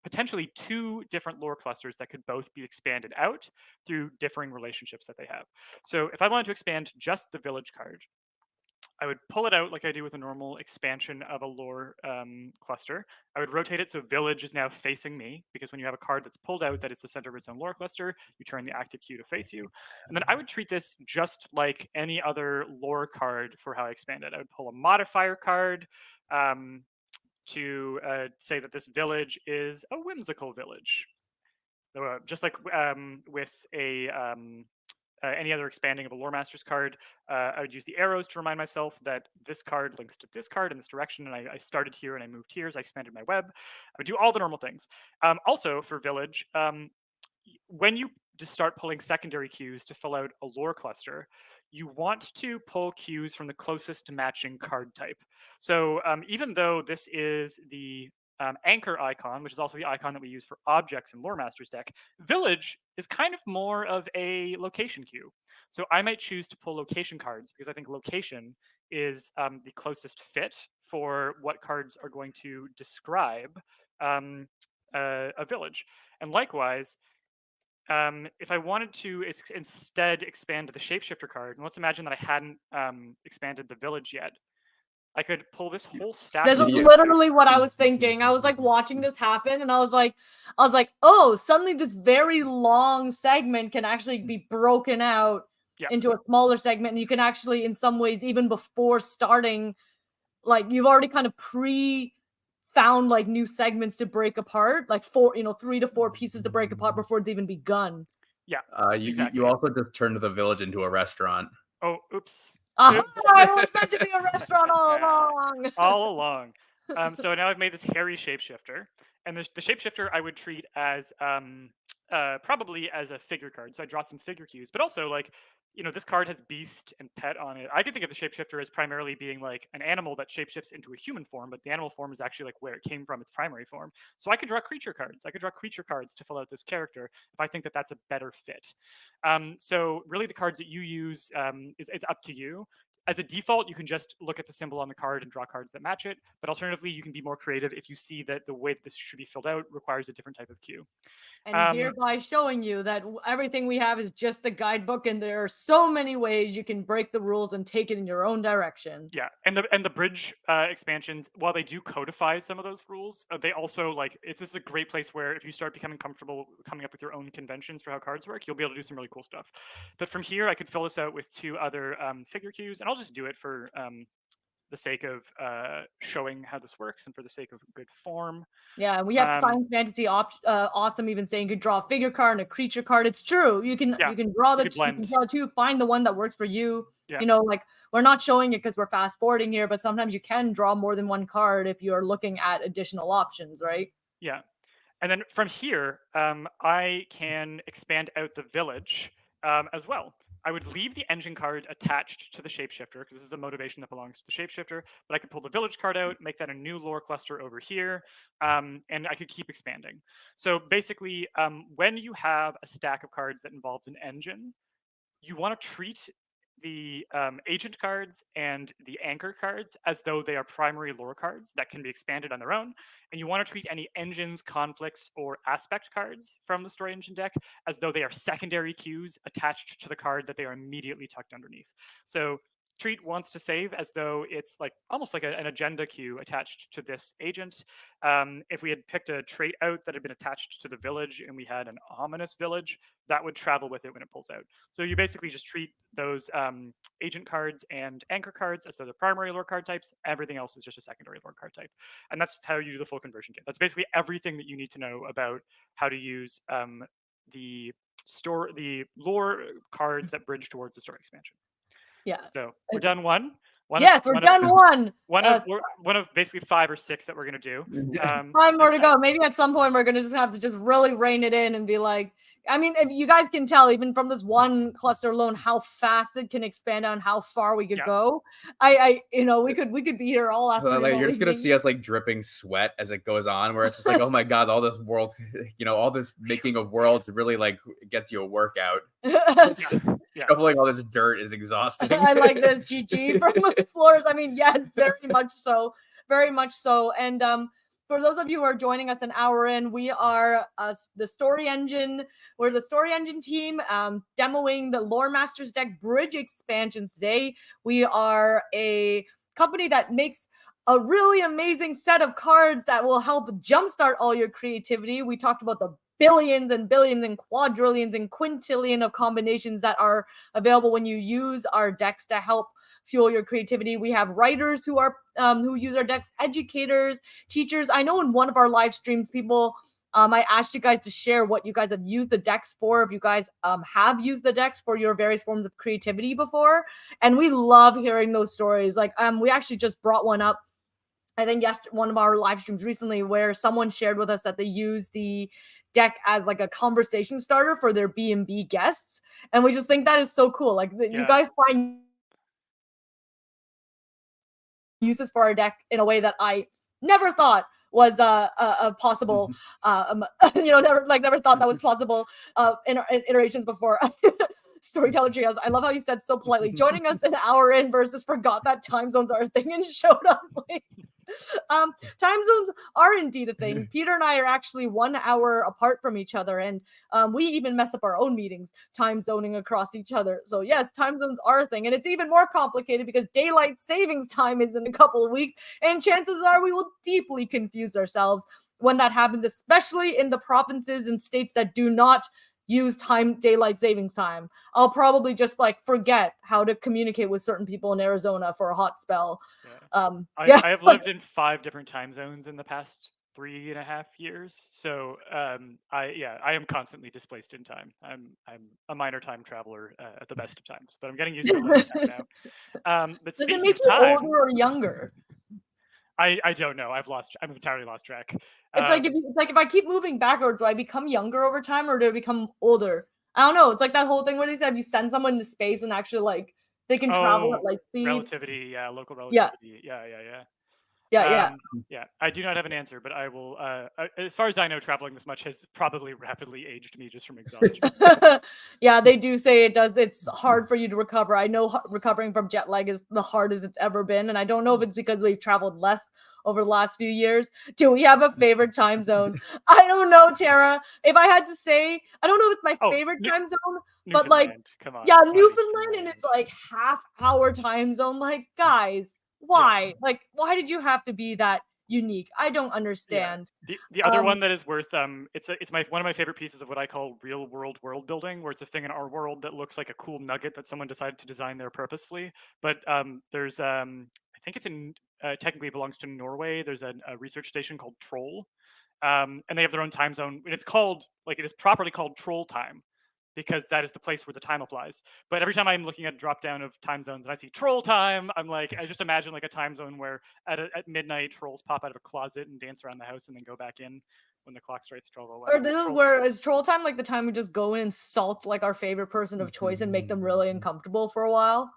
potentially two different lore clusters that could both be expanded out through differing relationships that they have. So if I wanted to expand just the village card, I would pull it out like I do with a normal expansion of a lore cluster. I would rotate it so village is now facing me, because when you have a card that's pulled out that is the center of its own lore cluster, you turn the active queue to face you. And then I would treat this just like any other lore card for how I expand it. I would pull a modifier card to say that this village is a whimsical village. Just like with a any other expanding of a lore master's card, I would use the arrows to remind myself that this card links to this card in this direction, and I started here and I moved here as I expanded my web. I would do all the normal things. Also for village, when you just start pulling secondary cues to fill out a lore cluster, you want to pull cues from the closest matching card type. So even though this is the anchor icon, which is also the icon that we use for objects in Lore Master's deck, Village is kind of more of a location queue. So I might choose to pull location cards because I think location is the closest fit for what cards are going to describe a village. And likewise, if I wanted to instead expand the shapeshifter card, and let's imagine that I hadn't expanded the village yet, I could pull this whole stack. This was literally what I was thinking. I was like watching this happen, and I was like, oh, suddenly this very long segment can actually be broken out into a smaller segment, and you can actually, in some ways, even before starting, like you've already kind of found like new segments to break apart, like 3 to 4 pieces to break apart before it's even begun. Yeah. You also just turned the village into a restaurant. Oh, oops. It was meant to be a restaurant all along. All along. So now I've made this hairy shapeshifter, and the shapeshifter I would treat as probably as a figure card. So I draw some figure cues, but also like, this card has beast and pet on it. I can think of the shapeshifter as primarily being like an animal that shapeshifts into a human form, but the animal form is actually like where it came from, its primary form. So I could draw creature cards. I could draw creature cards to fill out this character if I think that that's a better fit. So really the cards that you use, it's up to you. As a default, you can just look at the symbol on the card and draw cards that match it. But alternatively, you can be more creative if you see that the way that this should be filled out requires a different type of cue. And hereby showing you that everything we have is just the guidebook, and there are so many ways you can break the rules and take it in your own direction. Yeah, and the bridge expansions, while they do codify some of those rules, they also this is a great place where if you start becoming comfortable coming up with your own conventions for how cards work, you'll be able to do some really cool stuff. But from here, I could fill this out with 2 other figure cues, and I'll just do it for the sake of showing how this works and for the sake of good form. Yeah, we have Science Fantasy Awesome even saying you could draw a figure card and a creature card. It's true. You can draw you can draw 2, find the one that works for you. Yeah. Like we're not showing it because we're fast forwarding here, but sometimes you can draw more than one card if you're looking at additional options, right? Yeah. And then from here, I can expand out the village as well. I would leave the engine card attached to the shapeshifter because this is a motivation that belongs to the shapeshifter, but I could pull the village card out, make that a new lore cluster over here, and I could keep expanding. So basically, when you have a stack of cards that involves an engine, you want to treat the agent cards and the anchor cards as though they are primary lore cards that can be expanded on their own. And you want to treat any engines, conflicts, or aspect cards from the story engine deck as though they are secondary cues attached to the card that they are immediately tucked underneath. So treat wants to save as though it's like almost like an agenda queue attached to this agent. If we had picked a trait out that had been attached to the village and we had an ominous village, that would travel with it when it pulls out. So you basically just treat those agent cards and anchor cards as though they're primary lore card types. Everything else is just a secondary lore card type. And that's how you do the full conversion kit. That's basically everything that you need to know about how to use the lore cards that bridge towards the story expansion. Yeah. So we're done one. Yes, we're done one. One of basically 5 or 6 that we're gonna do. 5 more to go. Maybe at some point we're gonna just have to just really rein it in and be like, I mean, if you guys can tell even from this one cluster alone how fast it can expand on how far we could go. I we could be here all afternoon. Like, you're just gonna see us like dripping sweat as it goes on, where it's just like, oh my god, all this world, all this making of worlds really like gets you a workout. Shuffling all this dirt is exhausting. I like this, GG from the floors. I mean, yes, very much so. Very much so. And for those of you who are joining us an hour in, we are the Story Engine. We're the Story Engine team demoing the Lore Masters deck bridge expansions today. We are a company that makes a really amazing set of cards that will help jumpstart all your creativity. We talked about the billions and billions and quadrillions and quintillion of combinations that are available when you use our decks to help fuel your creativity. We have writers who are who use our decks, educators, teachers. I know in one of our live streams, people I asked you guys to share what you guys have used the decks for, if you guys have used the decks for your various forms of creativity before. And we love hearing those stories. Like we actually just brought one up, I think one of our live streams recently, where someone shared with us that they use the deck as like a conversation starter for their B&B guests. And we just think that is so cool. Like you guys find uses for our deck in a way that I never thought was possible. Never thought that was possible in iterations before. Storyteller Trios, I love how you said so politely, joining us an hour in versus forgot that time zones are a thing and showed up late. Time zones are indeed a thing. Peter and I are actually 1 hour apart from each other, and we even mess up our own meetings, time zoning across each other. So yes, time zones are a thing, and it's even more complicated because daylight savings time is in a couple of weeks, and chances are we will deeply confuse ourselves when that happens, especially in the provinces and states that do not use daylight savings time. I'll probably just forget how to communicate with certain people in Arizona for a hot spell. I have lived in 5 different time zones in the past 3.5 years, so I am constantly displaced in time. I'm a minor time traveler at the best of times, but I'm getting used to living time now. But does it make you older or younger? I don't know. I've entirely lost track. It's like if I keep moving backwards, do I become younger over time or do I become older? I don't know. It's like that whole thing where they said you send someone into space and actually they can travel at light speed. Relativity, local relativity. Yeah. I do not have an answer, but I will. As far as I know, traveling this much has probably rapidly aged me just from exhaustion. Yeah, they do say it does. It's hard for you to recover. I know recovering from jet lag is the hardest it's ever been, and I don't know if it's because we've traveled less over the last few years. Do we have a favorite time zone? I don't know, Tara. If I had to say, I don't know if it's my favorite time zone, but come on, Newfoundland, and it's half-hour time zone. Guys, why? Why did you have to be that unique? I don't understand. The other one that is worth it's one of my favorite pieces of what I call real world building, where it's a thing in our world that looks like a cool nugget that someone decided to design there purposefully. But there's I think it's in technically it belongs to Norway. There's a research station called Troll, and they have their own time zone, and it's called it is properly called Troll time, because that is the place where the time applies. But every time I'm looking at a drop down of time zones and I see troll time, I'm I just imagine a time zone where at midnight trolls pop out of a closet and dance around the house and then go back in when the clock strikes 12:01. Or this is where is troll time the time we just go in and salt our favorite person of choice and make them really uncomfortable for a while.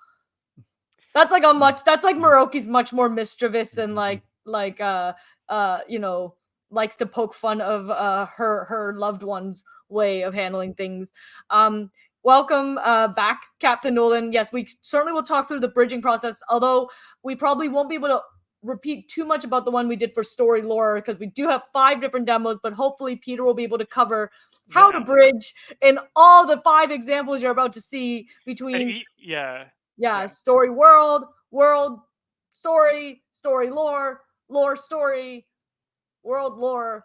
That's that's Moroki's much more mischievous and likes to poke fun of her loved one's way of handling things. welcome back, Captain Nolan. Yes, we certainly will talk through the bridging process, although we probably won't be able to repeat too much about the one we did for story lore because we do have 5 different demos, but hopefully Peter will be able to cover how to bridge in all the 5 examples you're about to see between story world, story, story lore, lore story, world lore,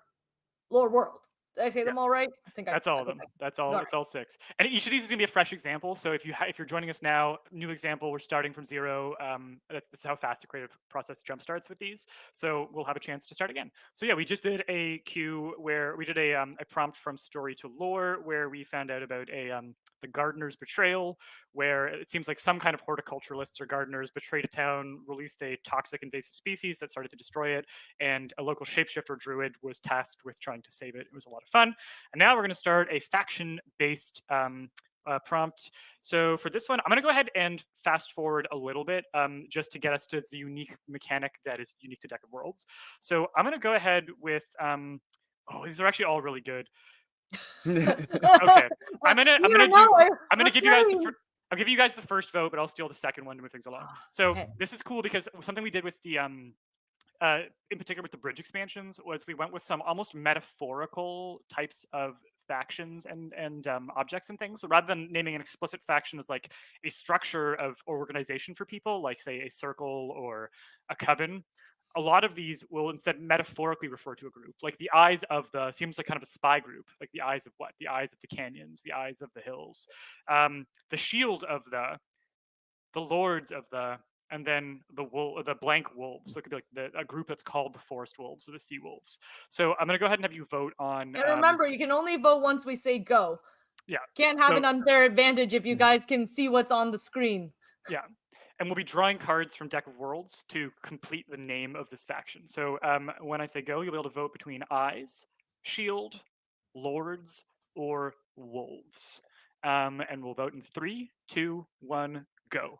lore world. Did I say them all right? I think that's all of them. That's all. It's all 6, and each of these is going to be a fresh example. So if you're joining us now, new example, we're starting from 0. This is how fast the creative process jump starts with these. So we'll have a chance to start again. So yeah, we just did a queue where we did a prompt from story to lore, where we found out about the gardener's betrayal, where it seems like some kind of horticulturalists or gardeners betrayed a town, released a toxic invasive species that started to destroy it, and a local shapeshifter druid was tasked with trying to save it. It was a lot of fun. And now we're going to start a faction-based prompt. So for this one, I'm going to go ahead and fast forward a little bit just to get us to the unique mechanic that is unique to Deck of Worlds. So I'm going to go ahead with, these are actually all really good. Okay, I'm gonna give you guys I'll give you guys the first vote, but I'll steal the second one to move things along. So this is cool because something we did with the in particular with the bridge expansions was we went with some almost metaphorical types of factions and objects and things. So rather than naming an explicit faction as like a structure of organization for people, like say a circle or a coven, a lot of these will instead metaphorically refer to a group. Like the eyes of the seems like kind of a spy group. Like the eyes of what? The eyes of the canyons, the eyes of the hills, the shield of the lords of the, and then the blank wolves. So it could be like a group that's called the forest wolves or the sea wolves. So I'm gonna go ahead and have you vote on. And remember, you can only vote once we say go. Yeah. Can't have an unfair advantage if you guys can see what's on the screen. Yeah. And we'll be drawing cards from Deck of Worlds to complete the name of this faction. So when I say go, you'll be able to vote between eyes, shield, lords, or wolves. And we'll vote in 3, 2, 1, go.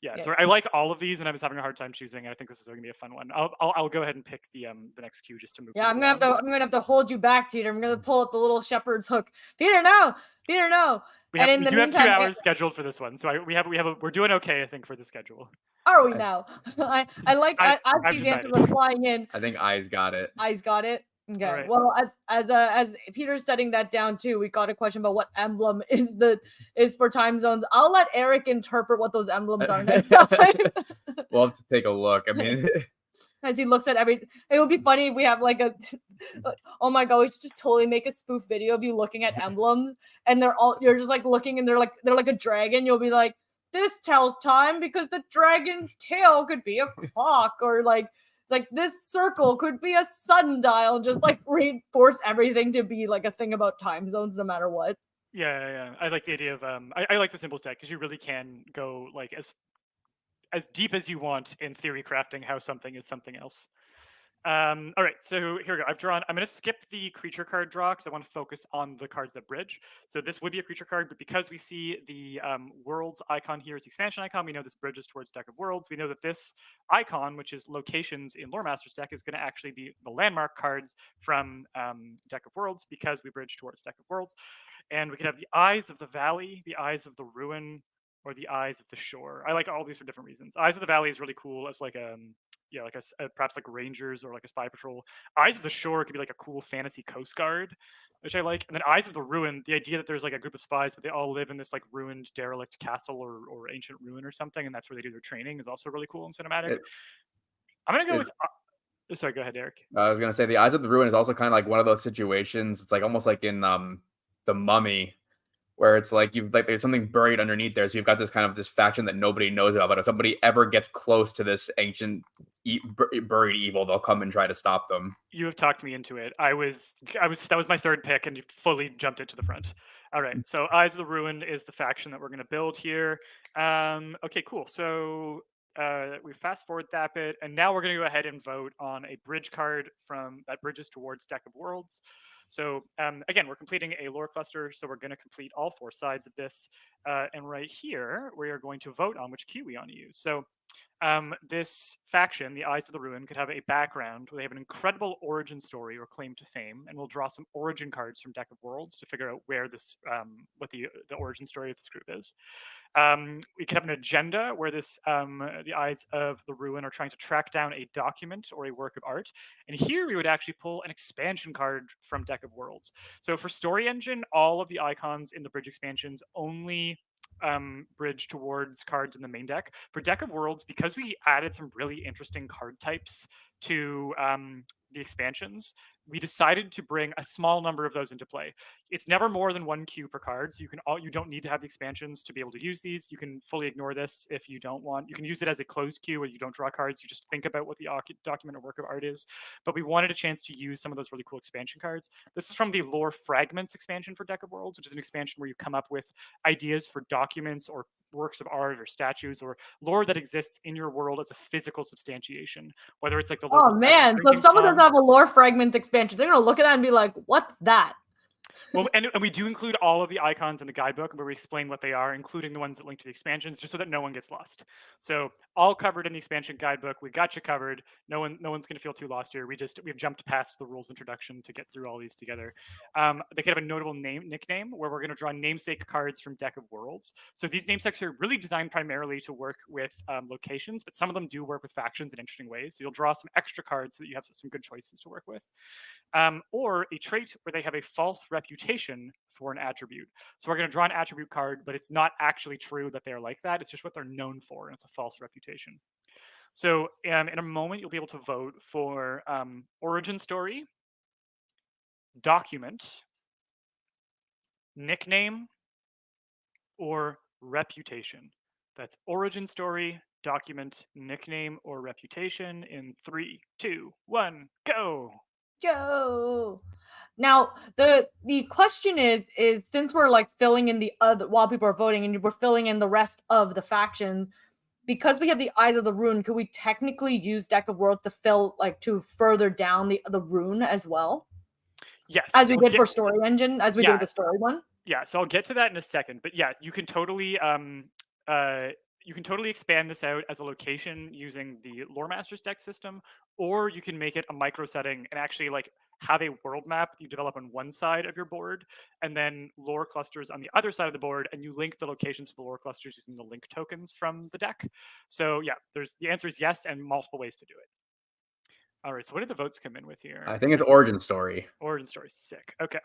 Yeah, yes. So I like all of these, and I was having a hard time choosing. I think this is going to be a fun one. I'll go ahead and pick the next cue just to move. Yeah, I'm gonna have to hold you back, Peter. I'm gonna pull out the little shepherd's hook. Peter, no. We do have 2 hours scheduled for this one, so we're doing okay, I think, for the schedule. Are we now? I like these answers are flying in. I think Eyes got it. Eyes got it. Okay. Right. Well, as Peter's setting that down too, we got a question about what emblem is for time zones. I'll let Eric interpret what those emblems are next time. We'll have to take a look. I mean, as he looks at everything, it would be funny if we have like oh my god, we should just totally make a spoof video of you looking at emblems, and you're just like looking, and they're like a dragon. You'll be like, this tells time because the dragon's tail could be a clock, or like this circle could be a sundial. Just like reinforce everything to be like a thing about time zones no matter what. Yeah. I like the idea of I like the symbols deck because you really can go like as deep as you want in theory crafting how something is something else. All right, so here we go. I'm going to skip the creature card draw because I want to focus on the cards that bridge. So this would be a creature card, but because we see the worlds icon here as the expansion icon, we know this bridges towards Deck of Worlds. We know that this icon, which is locations in Lore Master's deck, is going to actually be the landmark cards from Deck of Worlds because we bridge towards Deck of Worlds. And we could have the Eyes of the Valley, the Eyes of the Ruin, or the Eyes of the Shore. I like all these for different reasons. Eyes of the Valley is really cool as like like a perhaps like Rangers or like a spy patrol. Eyes of the Shore could be like a cool fantasy Coast Guard, which I like. And then Eyes of the Ruin, the idea that there's like a group of spies, but they all live in this like ruined, derelict castle or ancient ruin or something, and that's where they do their training, is also really cool and cinematic. I'm gonna go with. Sorry, go ahead, Eric. I was gonna say the Eyes of the Ruin is also kind of like one of those situations. It's like almost like in the Mummy, where it's like there's something buried underneath there. So you've got this faction that nobody knows about. But if somebody ever gets close to this ancient buried evil, they'll come and try to stop them. You have talked me into it. That was my third pick, and you fully jumped it to the front. All right, so Eyes of the Ruin is the faction that we're going to build here. Okay, cool. So we fast forward that bit, and now we're going to go ahead and vote on a bridge card from that bridges towards Deck of Worlds. So again, we're completing a lore cluster, so we're going to complete all 4 sides of this. And right here, we are going to vote on which queue we want to use. So This faction, the Eyes of the Ruin, could have a background where they have an incredible origin story or claim to fame, and we'll draw some origin cards from Deck of Worlds to figure out where this, what the origin story of this group is. We could have an agenda where the Eyes of the Ruin are trying to track down a document or a work of art, and here we would actually pull an expansion card from Deck of Worlds. So for Story Engine, all of the icons in the bridge expansions only bridge towards cards in the main deck. For Deck of Worlds, because we added some really interesting card types to the expansions, we decided to bring a small number of those into play. It's never more than 1 queue per card, so you don't need to have the expansions to be able to use these. You can fully ignore this if you don't want. You can use it as a closed queue where you don't draw cards. You just think about what the document or work of art is. But we wanted a chance to use some of those really cool expansion cards. This is from the Lore Fragments expansion for Deck of Worlds, which is an expansion where you come up with ideas for documents or works of art or statues or lore that exists in your world as a physical substantiation, whether it's like the local man, so if someone does have a Lore Fragments expansion, they're gonna look at that and be like, what's that? Well, and we do include all of the icons in the guidebook where we explain what they are, including the ones that link to the expansions, just so that no one gets lost. So all covered in the expansion guidebook. We got you covered. No one's going to feel too lost here. We've jumped past the rules introduction to get through all these together. They could have a notable nickname where we're going to draw namesake cards from Deck of Worlds. So these namesakes are really designed primarily to work with locations, but some of them do work with factions in interesting ways. So you'll draw some extra cards so that you have some good choices to work with. Or a trait where they have a false reputation for an attribute. So we're going to draw an attribute card, but it's not actually true that they're like that. It's just what they're known for, and it's a false reputation. So in a moment, you'll be able to vote for origin story, document, nickname, or reputation. That's origin story, document, nickname, or reputation in 3, 2, 1, go. Go. Now the question is since we're like filling in the other while people are voting and we're filling in the rest of the factions, because we have the Eyes of the Rune, could we technically use Deck of Worlds to fill like to further down the rune as well? Yes. As we did for Story Engine, as we did with the story one? Yeah, so I'll get to that in a second. But yeah, you can totally expand this out as a location using the Lore Masters deck system, or you can make it a micro setting and actually like have a world map that you develop on one side of your board, and then lore clusters on the other side of the board, and you link the locations to the lore clusters using the link tokens from the deck. So yeah, the answer is yes, and multiple ways to do it. All right, so what did the votes come in with here? I think it's origin story. Origin story, sick. Okay,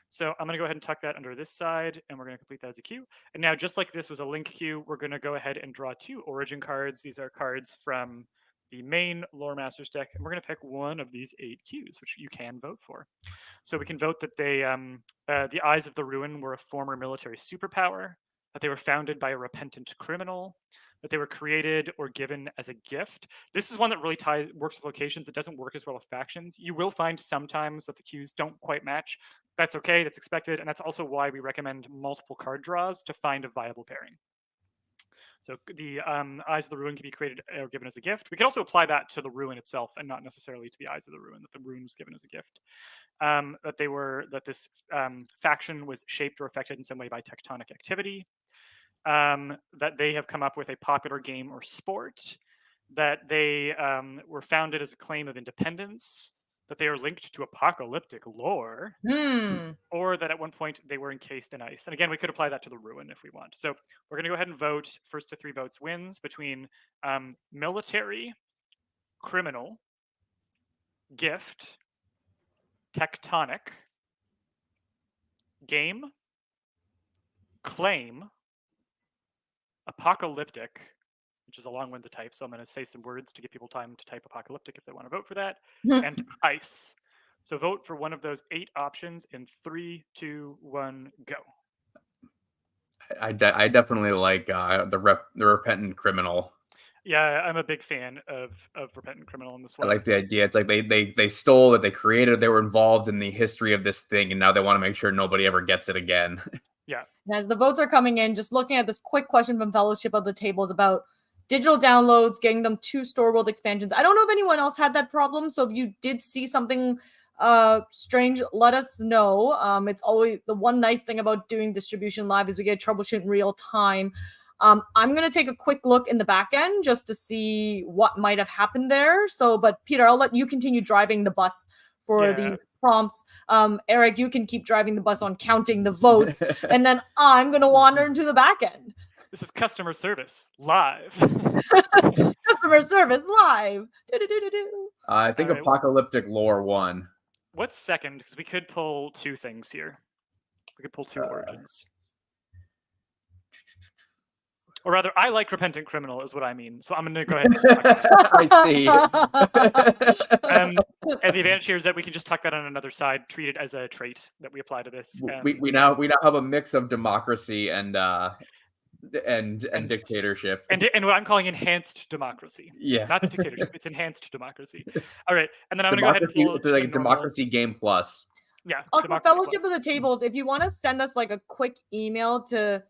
so I'm going to go ahead and tuck that under this side, and we're going to complete that as a queue. And now, just like this was a link queue, we're going to go ahead and draw 2 origin cards. These are cards from the main Lore Masters deck, and we're going to pick one of these 8 queues, which you can vote for. So we can vote that the Eyes of the Ruin were a former military superpower, that they were founded by a repentant criminal, that they were created or given as a gift. This is one that really works with locations. It doesn't work as well with factions. You will find sometimes that the queues don't quite match. That's okay, that's expected, and that's also why we recommend multiple card draws to find a viable pairing. So the Eyes of the Ruin can be created or given as a gift. We can also apply that to the Ruin itself and not necessarily to the Eyes of the Ruin, that the Ruin was given as a gift. That this faction was shaped or affected in some way by tectonic activity. That they have come up with a popular game or sport, that they were founded as a claim of independence, that they are linked to apocalyptic lore, or that at one point they were encased in ice. And again, we could apply that to the Ruin if we want. So we're going to go ahead and vote. First to 3 votes wins between military, criminal, gift, tectonic, game, claim, apocalyptic, which is a long one to type, so I'm going to say some words to give people time to type apocalyptic if they want to vote for that, and ice. So vote for one of those 8 options in 3, 2, 1, go. I definitely like the repentant criminal. Yeah, I'm a big fan of repentant criminal in this one. I like the idea. It's like they stole it, they created, they were involved in the history of this thing, and now they want to make sure nobody ever gets it again. Yeah. And as the votes are coming in, just looking at this quick question from Fellowship of the Tables about digital downloads, getting them to Store World expansions. I don't know if anyone else had that problem, so if you did see something strange, let us know. It's always the one nice thing about doing distribution live is we get troubleshoot in real time. I'm going to take a quick look in the back end just to see what might have happened there. So, but Peter, I'll let you continue driving the bus for these prompts. Eric, you can keep driving the bus on counting the votes. And then I'm going to wander into the back end. This is customer service live. Customer service live. I think Apocalyptic Lore won. What's second? Because we could pull two things here. We could pull two origins. Or rather, I like Repentant Criminal is what I mean. So I'm going to go ahead and I see. And the advantage here is that we can just tuck that on another side, treat it as a trait that we apply to this. We now have a mix of democracy and dictatorship. And what I'm calling enhanced democracy. Yeah. Not dictatorship, it's enhanced democracy. All right. And then I'm going to go ahead and pull it's like a democracy game plus. Yeah. Fellowship of the Tables, if you want to send us like a quick email to,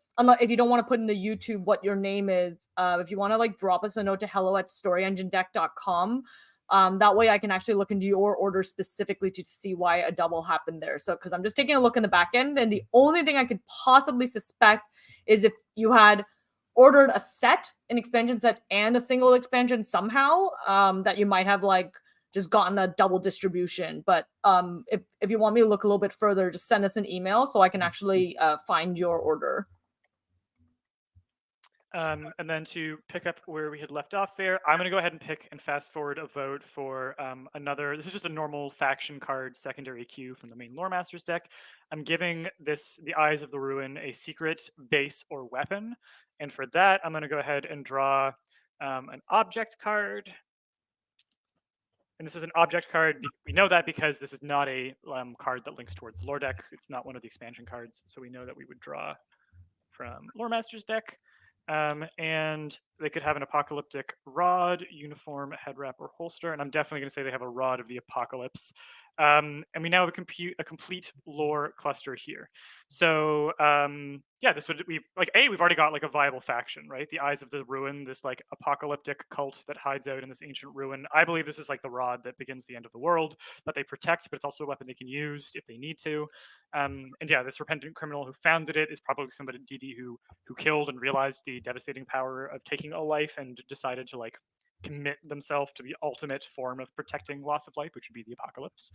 if you don't want to put in the YouTube what your name is, if you want to like drop us a note to hello@storyenginedeck.com, that way I can actually look into your order specifically to see why a double happened there. So, because I'm just taking a look in the back end, and the only thing I could possibly suspect is if you had ordered a set, an expansion set, and a single expansion somehow, that you might have like just gotten a double distribution. But if you want me to look a little bit further, just send us an email so I can actually find your order. And then to pick up where we had left off there, I'm going to go ahead and pick and fast forward a vote for another. This is just a normal faction card secondary queue from the main Lore Masters deck. I'm giving the Eyes of the Ruin a secret base or weapon. And for that, I'm going to go ahead and draw an object card. And this is an object card. We know that because this is not a card that links towards the lore deck. It's not one of the expansion cards. So we know that we would draw from Lore Masters deck. And they could have an apocalyptic rod, uniform, head wrap, or holster. And I'm definitely going to say they have a rod of the apocalypse. And we now have a complete lore cluster here. So yeah, we've already got like a viable faction, right? The Eyes of the Ruin, this like apocalyptic cult that hides out in this ancient ruin. I believe this is like the rod that begins the end of the world that they protect, but it's also a weapon they can use if they need to. And yeah, this repentant criminal who founded it is probably somebody who killed and realized the devastating power of taking a life and decided to like commit themselves to the ultimate form of protecting loss of life, which would be the apocalypse.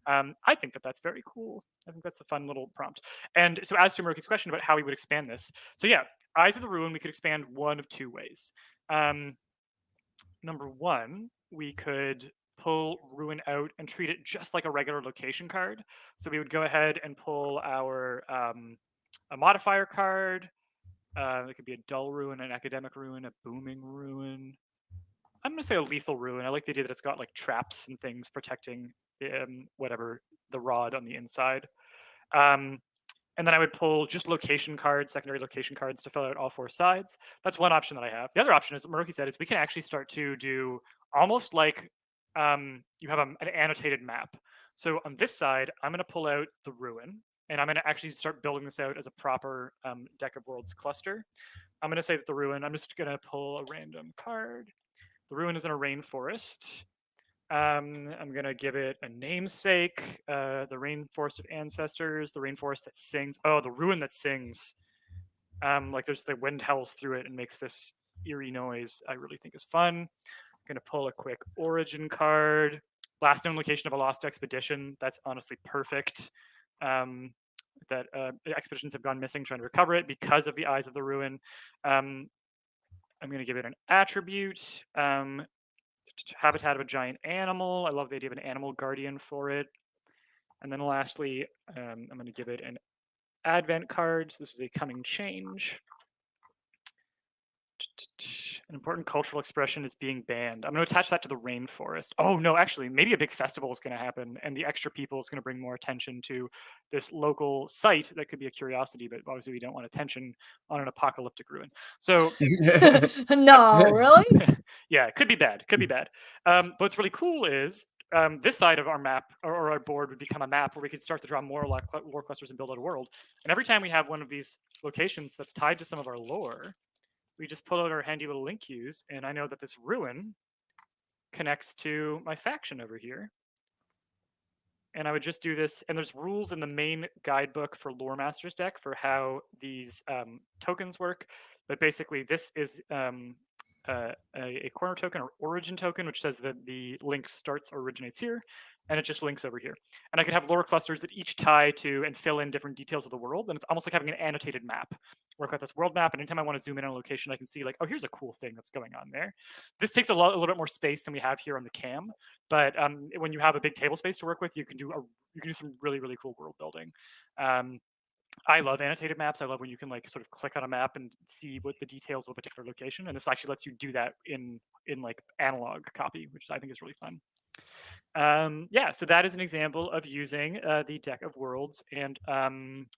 I think that's very cool. I think that's a fun little prompt. And so as to Murky's question about how we would expand this, so yeah, Eyes of the Ruin, we could expand one of two ways. Number one, we could pull Ruin out and treat it just like a regular location card. So we would go ahead and pull our a modifier card. It could be a dull ruin, an academic ruin, a booming ruin. I'm going to say a lethal ruin. I like the idea that it's got like traps and things protecting the rod on the inside. And then I would pull just location cards, secondary location cards to fill out all four sides. That's one option that I have. The other option, as Murky said, is we can actually start to do almost like you have an annotated map. So on this side, I'm going to pull out the ruin, and I'm going to actually start building this out as a proper Deck of Worlds cluster. I'm going to say that the ruin, I'm just going to pull a random card. The ruin is in a rainforest. I'm going to give it a namesake. The Rainforest of Ancestors, the rainforest that sings. Oh, the ruin that sings. Like there's the wind howls through it and makes this eerie noise. I really think is fun. I'm going to pull a quick origin card. Last known location of a lost expedition. That's honestly perfect. That expeditions have gone missing trying to recover it because of the Eyes of the Ruin. I'm going to give it an attribute. Habitat of a giant animal. I love the idea of an animal guardian for it. And then lastly, I'm going to give it an advent card. So this is a coming change. An important cultural expression is being banned. I'm going to attach that to the rainforest. Oh, no, actually, maybe a big festival is going to happen, and the extra people is going to bring more attention to this local site that could be a curiosity, but obviously we don't want attention on an apocalyptic ruin. So, no, really? Yeah, it could be bad. Could be bad. But what's really cool is this side of our map or our board would become a map where we could start to draw more lore clusters and build out a world. And every time we have one of these locations that's tied to some of our lore, we just pull out our handy little link queues, and I know that this ruin connects to my faction over here. and I would just do this. And there's rules in the main guidebook for Lore Masters deck for how these tokens work. But basically, this is a corner token or origin token, which says that the link starts or originates here, and it just links over here. And I could have lore clusters that each tie to and fill in different details of the world. And it's almost like having an annotated map where I've got this world map, and anytime I want to zoom in on a location, I can see like, oh, here's a cool thing that's going on there. This takes a little bit more space than we have here on the cam, but when you have a big table space to work with, you can do some really, really cool world building. I love annotated maps. I love when you can like sort of click on a map and see what the details of a particular location. And this actually lets you do that in like analog copy, which I think is really fun. Yeah, so that is an example of using the deck of worlds and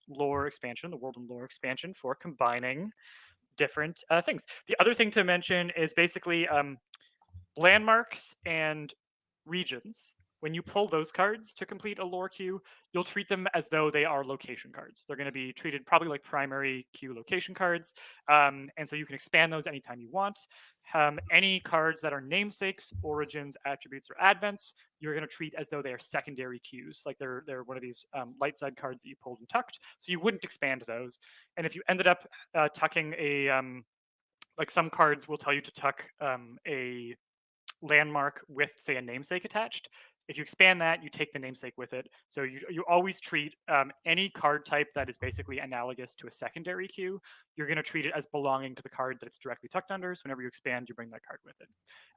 lore expansion, the world and lore expansion, for combining different things. The other thing to mention is basically landmarks and regions. When you pull those cards to complete a lore queue, you'll treat them as though they are location cards. They're going to be treated probably like primary queue location cards. And so you can expand those anytime you want. Any cards that are namesakes, origins, attributes, or advents, you're going to treat as though they are secondary queues. Like they're one of these light side cards that you pulled and tucked. So you wouldn't expand those. And if you ended up tucking a, like some cards will tell you to tuck a landmark with, say, a namesake attached. If you expand that, you take the namesake with it. So you always treat any card type that is basically analogous to a secondary queue. You're going to treat it as belonging to the card that it's directly tucked under. So whenever you expand, you bring that card with it.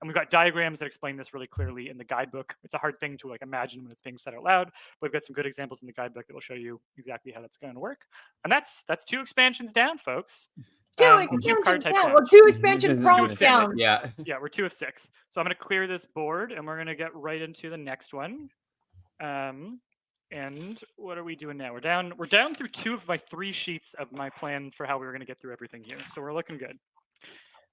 And we've got diagrams that explain this really clearly in the guidebook. It's a hard thing to like imagine when it's being said out loud, but we've got some good examples in the guidebook that will show you exactly how that's going to work. And that's 2 expansions down, folks. Two expansion prompts down. Yeah. Yeah, we're 2 of 6. So I'm going to clear this board, and we're going to get right into the next one. And what are we doing now? We're down through 2 of my 3 sheets of my plan for how we were going to get through everything here. So we're looking good.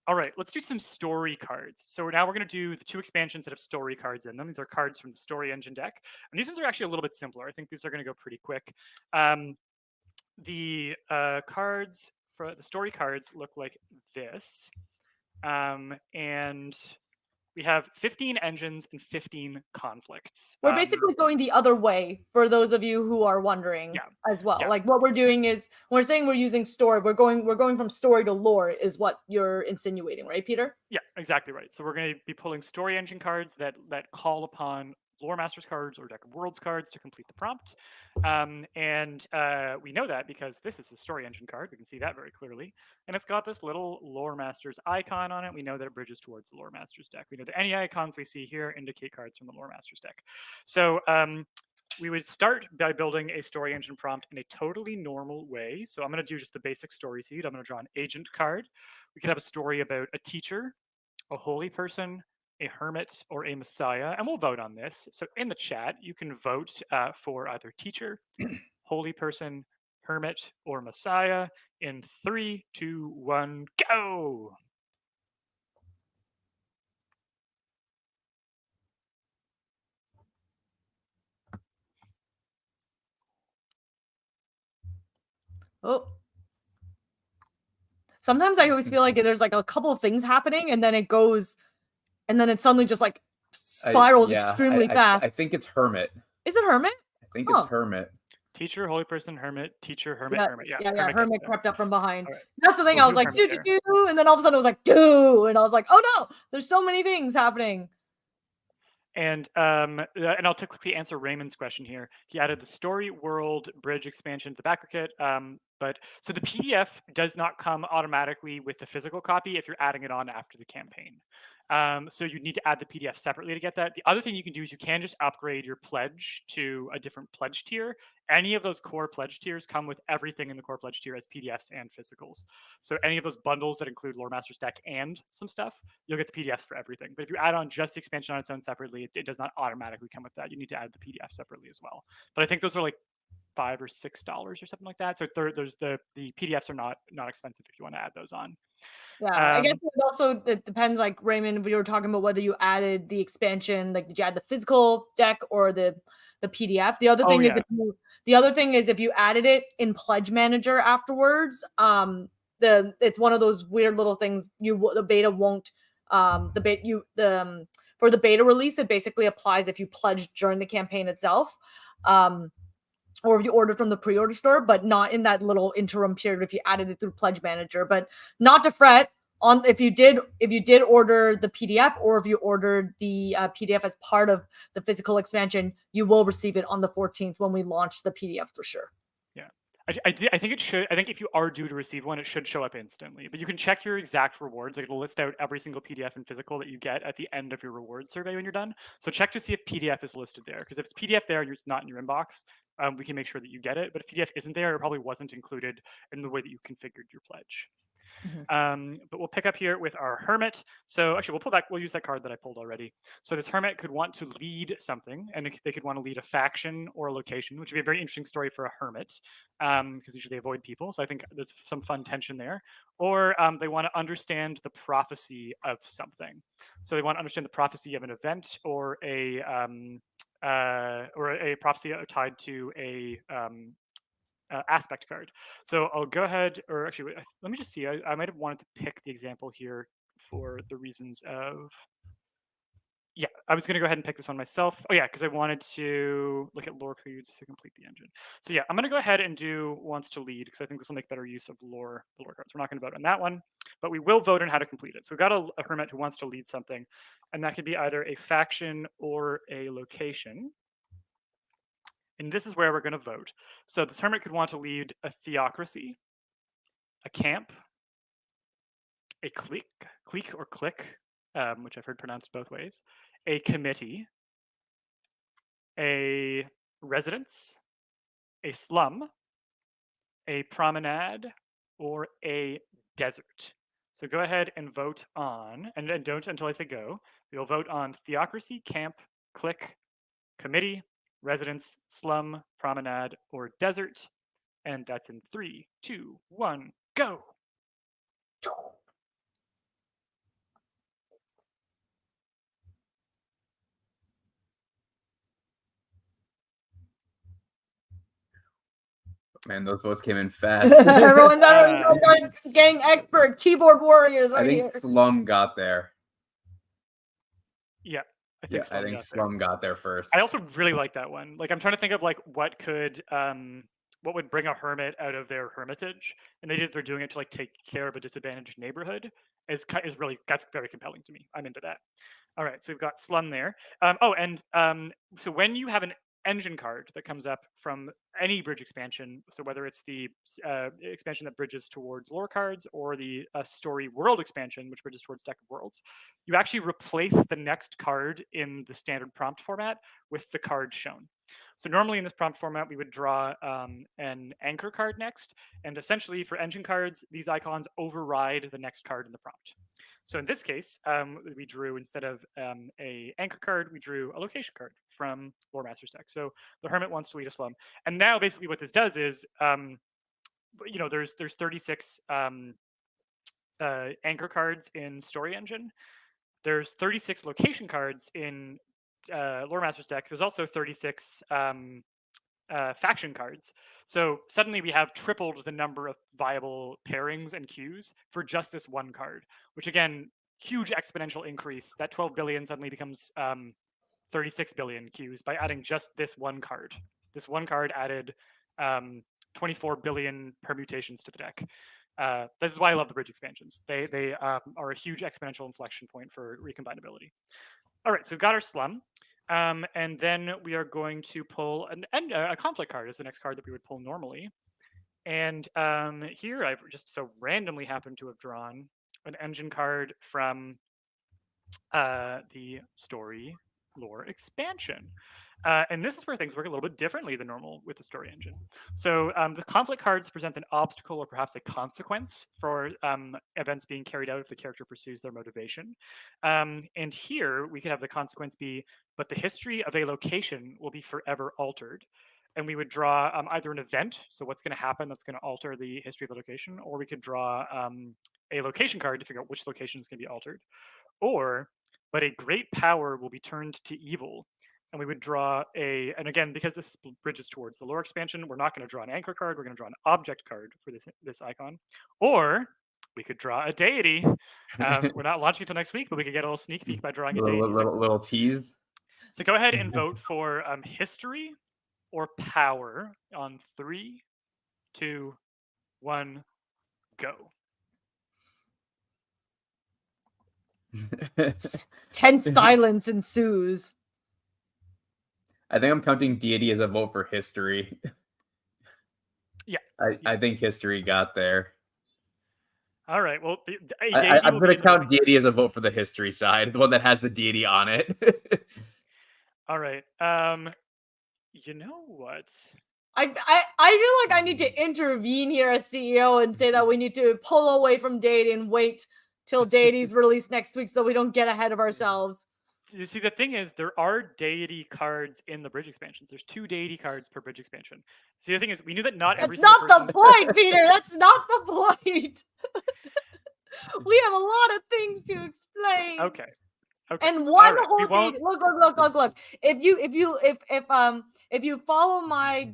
All right, let's do some story cards. So now we're going to do the 2 expansions that have story cards in them. These are cards from the Story Engine deck. And these ones are actually a little bit simpler. I think these are going to go pretty quick. The cards for the story cards look like this. And we have 15 engines and 15 conflicts. We're basically going the other way for those of you who are wondering as well. Yeah. Like what we're doing is when we're saying we're using story, we're going from story to lore is what you're insinuating, right, Peter? Yeah, exactly right. So we're going to be pulling story engine cards that call upon Lore Masters cards or Deck of Worlds cards to complete the prompt. And we know that because this is a story engine card. We can see that very clearly. And it's got this little Lore Masters icon on it. We know that it bridges towards the Lore Masters deck. We know that any icons we see here indicate cards from the Lore Masters deck. So we would start by building a story engine prompt in a totally normal way. So I'm going to do just the basic story seed. I'm going to draw an agent card. We could have a story about a teacher, a holy person, a hermit, or a messiah, and we'll vote on this. So in the chat, you can vote for either teacher, holy person, hermit, or messiah in 3, 2, 1, go! Oh. Sometimes I always feel like there's like a couple of things happening and then it goes and then it suddenly just like spirals extremely fast. I think it's hermit. Is it hermit? I think it's hermit. Teacher, holy person, hermit, teacher, hermit, hermit. Yeah, hermit crept up from behind. Right. That's the thing. I was like, do, and then all of a sudden it was like, do, and I was like, oh no, there's so many things happening. And I'll quickly answer Raymond's question here. He added the story world bridge expansion to the backer kit. But so the PDF does not come automatically with the physical copy if you're adding it on after the campaign. So you need to add the PDF separately to get that. The other thing you can do is you can just upgrade your pledge to a different pledge tier. Any of those core pledge tiers come with everything in the core pledge tier as PDFs and physicals. So any of those bundles that include Lore Masters deck and some stuff, you'll get the PDFs for everything. But if you add on just the expansion on its own separately, it does not automatically come with that. You need to add the PDF separately as well. But I think those are like $5 or $6 or something like that. So there's the PDFs are not expensive if you want to add those on. Yeah, I guess it depends. Like Raymond, we were talking about whether you added the expansion, like did you add the physical deck or the PDF? The other thing is if you added it in Pledge Manager afterwards, it's one of those weird little things. The beta won't for the beta release, it basically applies if you pledge during the campaign itself. or if you ordered from the pre-order store, but not in that little interim period if you added it through Pledge Manager. But not to fret on if you did order the PDF, or if you ordered the PDF as part of the physical expansion, you will receive it on the 14th when we launch the PDF for sure. Yeah. I think it should. I think if you are due to receive one, it should show up instantly. But you can check your exact rewards. Like, it'll list out every single PDF and physical that you get at the end of your reward survey when you're done. So check to see if PDF is listed there. Because if it's PDF there and it's not in your inbox, we can make sure that you get it. But if PDF isn't there, it probably wasn't included in the way that you configured your pledge. But we'll pick up here with our hermit. So actually, we'll use that card that I pulled already. So this hermit could want to lead something, and they could want to lead a faction or a location, which would be a very interesting story for a hermit, because usually they avoid people. So I think there's some fun tension there. Or they want to understand the prophecy of something. So they want to understand the prophecy of an event, or a prophecy tied to a aspect card. So I'll go ahead, or actually, let me just see. I might have wanted to pick the example here for the reasons of, yeah, I was going to go ahead and pick this one myself. Oh yeah, because I wanted to look at lore codes to complete the engine. So yeah, I'm going to go ahead and do wants to lead, because I think this will make better use of the lore cards. We're not going to vote on that one, but we will vote on how to complete it. So we've got a hermit who wants to lead something, and that could be either a faction or a location. And this is where we're going to vote. So this hermit could want to lead a theocracy, a camp, a clique or clique, which I've heard pronounced both ways, a committee, a residence, a slum, a promenade, or a desert. So go ahead and vote on, and don't until I say go. We'll vote on theocracy, camp, clique, committee, residence, slum, promenade, or desert. And that's in 3, 2, 1, go. Man, those votes came in fast. everyone's getting expert keyboard warriors right here. I think Slum got there. Yeah. I think Slum got there first. I also really like that one. Like, I'm trying to think of like what would bring a hermit out of their hermitage, and they're doing it to like take care of a disadvantaged neighborhood. That's very compelling to me. I'm into that. All right, so we've got Slum there. So when you have an engine card that comes up from any bridge expansion, so whether it's the expansion that bridges towards lore cards, or the story world expansion, which bridges towards deck of worlds, you actually replace the next card in the standard prompt format with the card shown. So normally in this prompt format, we would draw an anchor card next, and essentially for engine cards, these icons override the next card in the prompt. So in this case, we drew, instead of a anchor card, we drew a location card from Lore Master's deck. So the hermit wants to lead a slum, and now basically what this does is, there's 36 anchor cards in Story Engine. There's 36 location cards in Lore Master's deck. There's also 36 faction cards. So suddenly we have tripled the number of viable pairings and queues for just this one card, which again, huge exponential increase. That 12 billion suddenly becomes 36 billion queues by adding just this one card. This one card added 24 billion permutations to the deck. This is why I love the bridge expansions. They are a huge exponential inflection point for recombinability. All right, so we've got our slum. And then we are going to pull a conflict card as the next card that we would pull normally. And here I've just so randomly happened to have drawn an engine card from the story lore expansion. And this is where things work a little bit differently than normal with the story engine. So the conflict cards present an obstacle or perhaps a consequence for events being carried out if the character pursues their motivation. And here we could have the consequence be, but the history of a location will be forever altered. And we would draw either an event, so what's going to happen that's going to alter the history of the location, or we could draw a location card to figure out which location is going to be altered. Or, but a great power will be turned to evil. And we would draw and again, because this bridges towards the lore expansion, we're not going to draw an anchor card. We're going to draw an object card for this icon. Or we could draw a deity. We're not launching until next week, but we could get a little sneak peek by drawing a deity. Little tease. So go ahead and vote for history or power on 3, 2, 1, go. Tense silence ensues. I think I'm counting deity as a vote for history. Yeah. I think history got there. All right. Well, I'm going to count deity as a vote for the history side, the one that has the deity on it. All right. You know what? I feel like I need to intervene here as CEO and say that we need to pull away from deity and wait till deity's released next week so we don't get ahead of ourselves. You see, the thing is, there are deity cards in the bridge expansions. There's 2 deity cards per bridge expansion. See, the thing is, we knew that not every That's single not the point, Peter. That's not the point. We have a lot of things to explain. Okay. And one right. whole deity. Look. If you follow my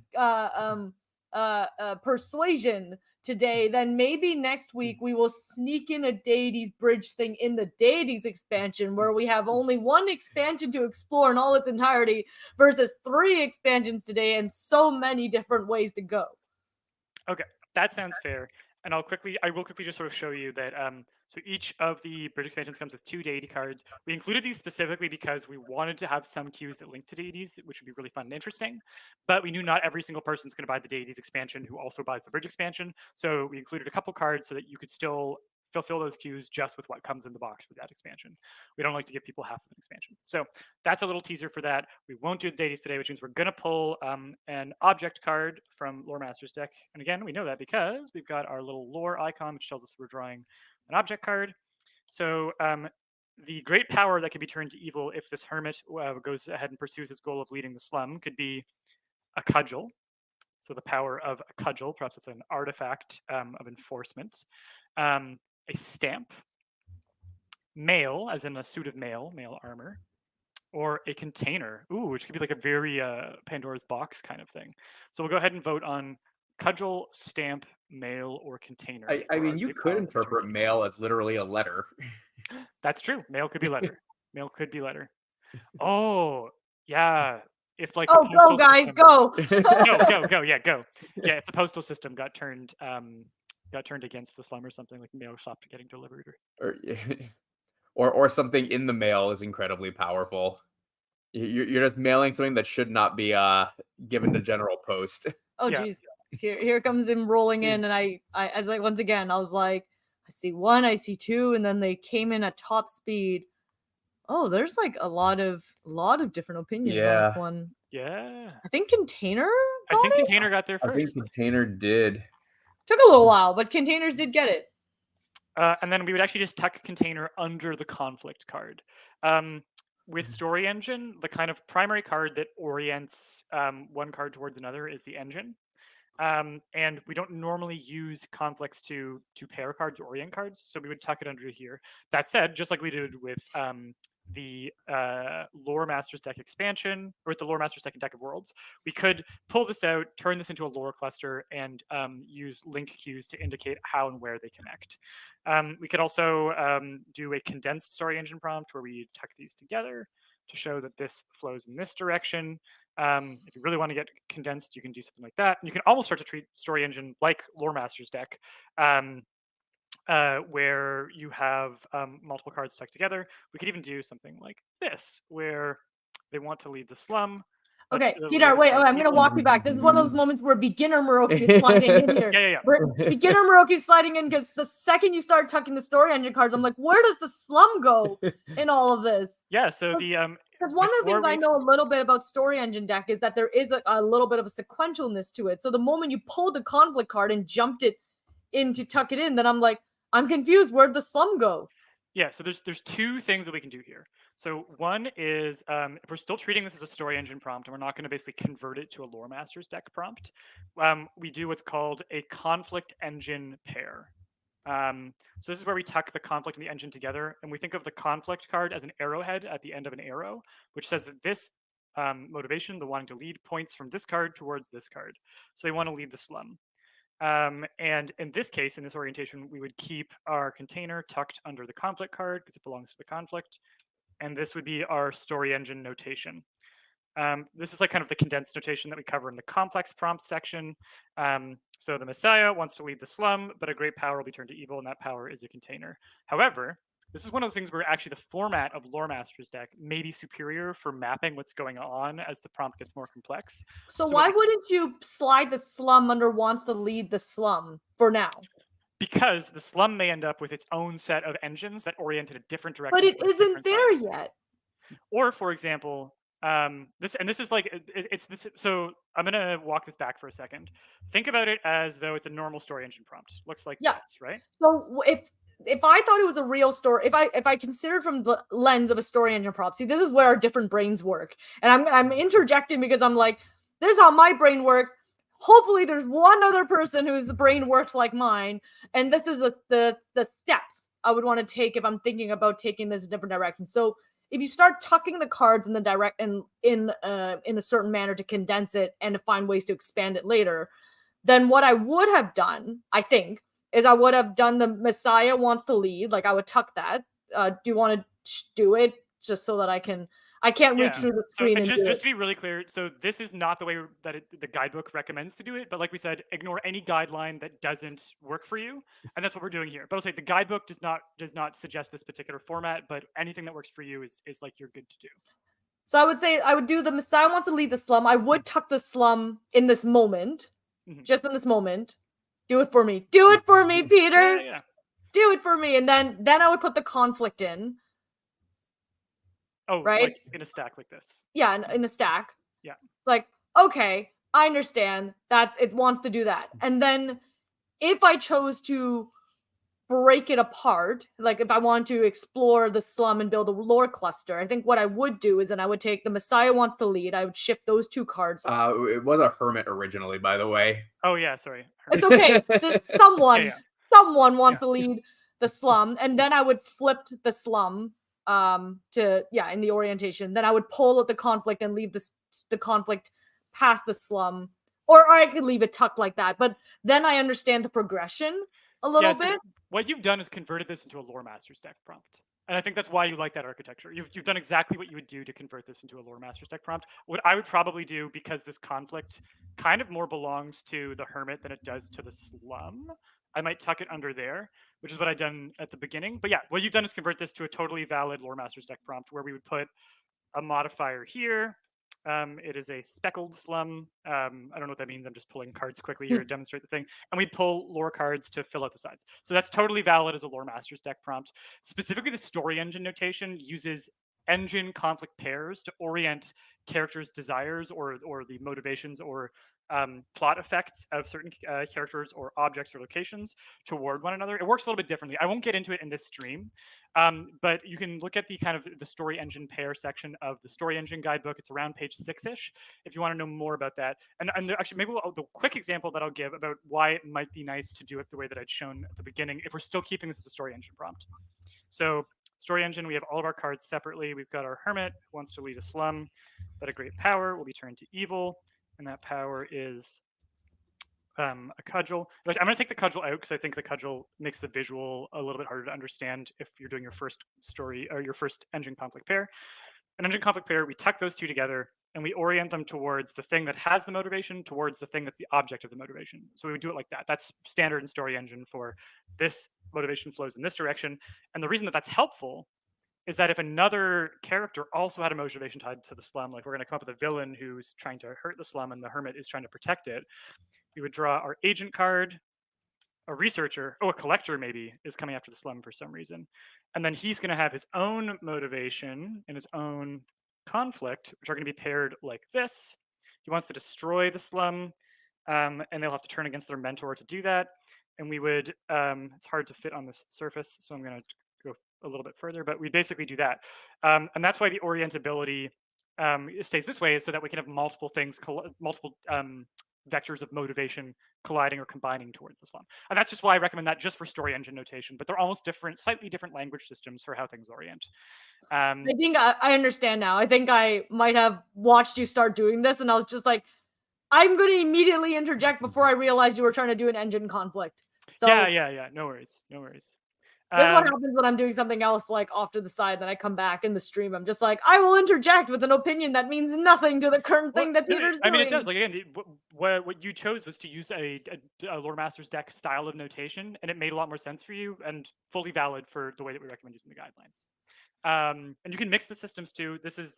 persuasion today, then maybe next week we will sneak in a deities bridge thing in the deities expansion where we have only one expansion to explore in all its entirety versus 3 expansions today and so many different ways to go. Okay, that sounds fair. And I will quickly just sort of show you that. So each of the bridge expansions comes with 2 deity cards. We included these specifically because we wanted to have some cues that link to deities, which would be really fun and interesting. But we knew not every single person's going to buy the deities expansion who also buys the bridge expansion. So we included a couple cards so that you could still fulfill those cues just with what comes in the box for that expansion. We don't like to give people half of an expansion. So that's a little teaser for that. We won't do the deities today, which means we're going to pull an object card from Lore Master's deck. And again, we know that because we've got our little lore icon, which tells us we're drawing an object card. So the great power that can be turned to evil if this hermit goes ahead and pursues his goal of leading the slum could be a cudgel. So the power of a cudgel, perhaps it's an artifact of enforcement. A stamp, mail, as in a suit of mail armor, or a container, which could be like a very Pandora's box kind of thing. So we'll go ahead and vote on cudgel, stamp, mail, or container. I mean, you could interpret mail as literally a letter. That's true. Mail could be letter. Mail could be letter. Oh, yeah. If like go guys, system... go. go. Yeah, go. Yeah, if the postal system got turned against the slum or something, like mail stopped getting delivered, or something in the mail is incredibly powerful. You're just mailing something that should not be given to general post. Oh geez, here comes him rolling in, and I as like once again I was like, I see 1, I see 2, and then they came in at top speed. Oh, there's like a lot of different opinions on this one. Yeah. I think container. Container got there first. I think container did. Took a little while, but containers did get it. And then we would actually just tuck container under the conflict card. With Story Engine, the kind of primary card that orients one card towards another is the engine. And we don't normally use conflicts to pair cards or orient cards, so we would tuck it under here. That said, just like we did with the Lore Masters deck expansion, or with the Lore Masters deck and Deck of Worlds, we could pull this out, turn this into a lore cluster, and use link cues to indicate how and where they connect. We could also do a condensed Story Engine prompt where we tuck these together to show that this flows in this direction. If you really want to get condensed, you can do something like that. And you can almost start to treat Story Engine like Lore Master's deck, where you have multiple cards stuck together. We could even do something like this, where they want to lead the slum. Okay, Peter, wait, I'm going to walk you back. This is one of those moments where beginner Moroki is sliding in here. Yeah. Beginner Moroki is sliding in because the second you start tucking the Story Engine cards, I'm like, where does the slum go in all of this? Yeah, so because one of the things I know a little bit about Story Engine deck is that there is a little bit of a sequentialness to it. So the moment you pulled the conflict card and jumped it in to tuck it in, then I'm like, I'm confused. Where'd the slum go? Yeah, so there's 2 things that we can do here. So one is if we're still treating this as a Story Engine prompt and we're not going to basically convert it to a Lore Masters deck prompt, we do what's called a conflict engine pair. So this is where we tuck the conflict and the engine together, and we think of the conflict card as an arrowhead at the end of an arrow, which says that this motivation, the wanting to lead, points from this card towards this card. So they want to lead the slum. And in this case, in this orientation, we would keep our container tucked under the conflict card because it belongs to the conflict. And this would be our Story Engine notation. This is like kind of the condensed notation that we cover in the complex prompt section. So the Messiah wants to leave the slum, but a great power will be turned to evil, and that power is a container. However, this is one of those things where actually the format of Lore Master's deck may be superior for mapping what's going on as the prompt gets more complex. So why wouldn't you slide the slum under wants to lead the slum for now? Because the slum may end up with its own set of engines that orient in a different direction. But it isn't there yet. Or, for example, this is like it's this. So I'm gonna walk this back for a second. Think about it as though it's a normal story engine prompt. Looks like this, right? So if I thought it was a real story, if I considered from the lens of a story engine prompt, see, this is where our different brains work, and I'm interjecting because I'm like, this is how my brain works. Hopefully, there's one other person whose brain works like mine, and this is the steps I would want to take if I'm thinking about taking this in a different direction. So if you start tucking the cards in the direct and in a certain manner to condense it and to find ways to expand it later, then what I would have done, I think, is I would have done the Messiah wants to lead. Like I would tuck that. Do you want to do it just so that I can't reach through the screen? So just to be really clear, so this is not the way that the guidebook recommends to do it. But like we said, ignore any guideline that doesn't work for you, and that's what we're doing here. But I'll say the guidebook does not suggest this particular format, but anything that works for you is like you're good to do. So I would say I would do the Messiah wants to lead the slum. I would tuck the slum in this moment, just in this moment. Do it for me. Do it for me, Peter. Yeah. Do it for me. And then I would put the conflict in. Oh, right? Like in a stack like this. Yeah, in a stack. Yeah. Like, okay, I understand that it wants to do that. And then if I chose to break it apart, like if I want to explore the slum and build a lore cluster, I think what I would do is then I would take the Messiah wants to lead. I would shift those two cards. It was a hermit originally, by the way. Oh yeah, sorry. It's okay. Someone wants to lead the slum, and then I would flip the slum to in the orientation. Then I would pull at the conflict and leave the conflict past the slum, or I could leave it tucked like that. But then I understand the progression a little bit. What you've done is converted this into a Lore Master's deck prompt. And I think that's why you like that architecture. You've done exactly what you would do to convert this into a Lore Master's deck prompt. What I would probably do, because this conflict kind of more belongs to the hermit than it does to the slum, I might tuck it under there, which is what I've done at the beginning. But yeah, what you've done is convert this to a totally valid Lore Master's deck prompt where we would put a modifier here. It is a speckled slum. I don't know what that means. I'm just pulling cards quickly here to demonstrate the thing. And we pull lore cards to fill out the sides. So that's totally valid as a Lore Master's deck prompt. Specifically, the story engine notation uses engine conflict pairs to orient characters' desires or the motivations or plot effects of certain characters or objects or locations toward one another. It works a little bit differently. I won't get into it in this stream, but you can look at the kind of the story engine pair section of the story engine guidebook. It's around page 6-ish if you want to know more about that. And actually, maybe the quick example that I'll give about why it might be nice to do it the way that I'd shown at the beginning if we're still keeping this as a story engine prompt. So story engine, we have all of our cards separately. We've got our hermit who wants to lead a slum, but a great power will be turned to evil. And that power is a cudgel. I'm going to take the cudgel out because I think the cudgel makes the visual a little bit harder to understand if you're doing your first story or your first engine conflict pair. An engine conflict pair, we tuck those two together and we orient them towards the thing that has the motivation towards the thing that's the object of the motivation. So we would do it like that. That's standard in story engine for this motivation flows in this direction. And the reason that that's helpful is that if another character also had a motivation tied to the slum, like we're going to come up with a villain who's trying to hurt the slum and the hermit is trying to protect it, we would draw our agent card, a researcher, a collector maybe is coming after the slum for some reason. And then he's going to have his own motivation and his own conflict, which are going to be paired like this. He wants to destroy the slum, and they'll have to turn against their mentor to do that. And we would, it's hard to fit on this surface, so I'm going to go a little bit further, but we basically do that. And that's why the orientability stays this way, is so that we can have multiple things, multiple vectors of motivation colliding or combining towards the slum. And that's just why I recommend that just for story engine notation, but they're almost different, slightly different language systems for how things orient. I think I understand now. I think I might have watched you start doing this and I was just like, I'm going to immediately interject before I realized you were trying to do an engine conflict. So yeah. No worries. This is what Um, happens when I'm doing something else, like, off to the side, then I come back in the stream, I'm just like, "I will interject with an opinion that means nothing to the current well, thing that really, Peter's I mean, it does. doing." Like again, what you chose was to use a lore master's deck style of notation, and it made a lot more sense for you and fully valid for the way that we recommend using the guidelines. And you can mix the systems too. This is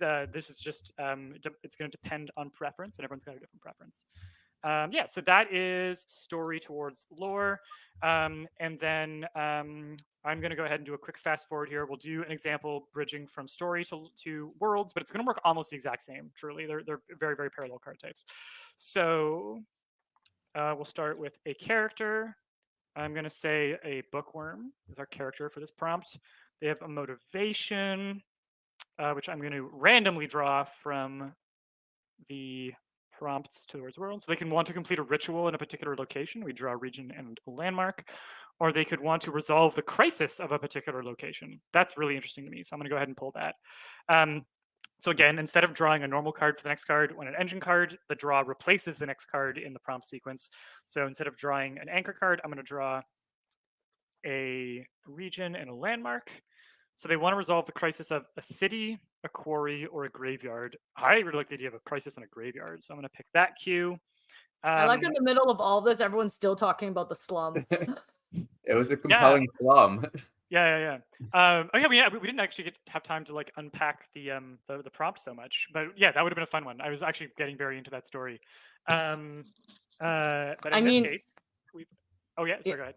just it's going to depend on preference, and everyone's got a different preference. Yeah, so that is story towards lore. And then I'm going to go ahead and do a quick fast forward here. We'll do an example bridging from story to worlds, but it's going to work almost the exact same, truly. They're very, very parallel card types. So we'll start with a character. I'm going to say a bookworm is our character for this prompt. They have a motivation, which I'm going to randomly draw from the prompts towards world. So they can want to complete a ritual in a particular location. We draw a region and a landmark. Or they could want to resolve the crisis of a particular location. That's really interesting to me. So I'm going to go ahead and pull that. So again, instead of drawing a normal card for the next card when an engine card, the draw replaces the next card in the prompt sequence. So instead of drawing an anchor card, I'm going to draw a region and a landmark. So they want to resolve the crisis of a city, a quarry, or a graveyard. I really like the idea of a crisis in a graveyard, so I'm going to pick that cue. I like in the middle of all this, everyone's still talking about the slum. It was a Yeah, compelling slum. yeah. Oh yeah, we didn't actually get to have time to like unpack the prompt so much, but yeah, that would have been a fun one. I was actually getting very into that story. But I in this mean, case, we. Oh yeah, y sorry, go ahead.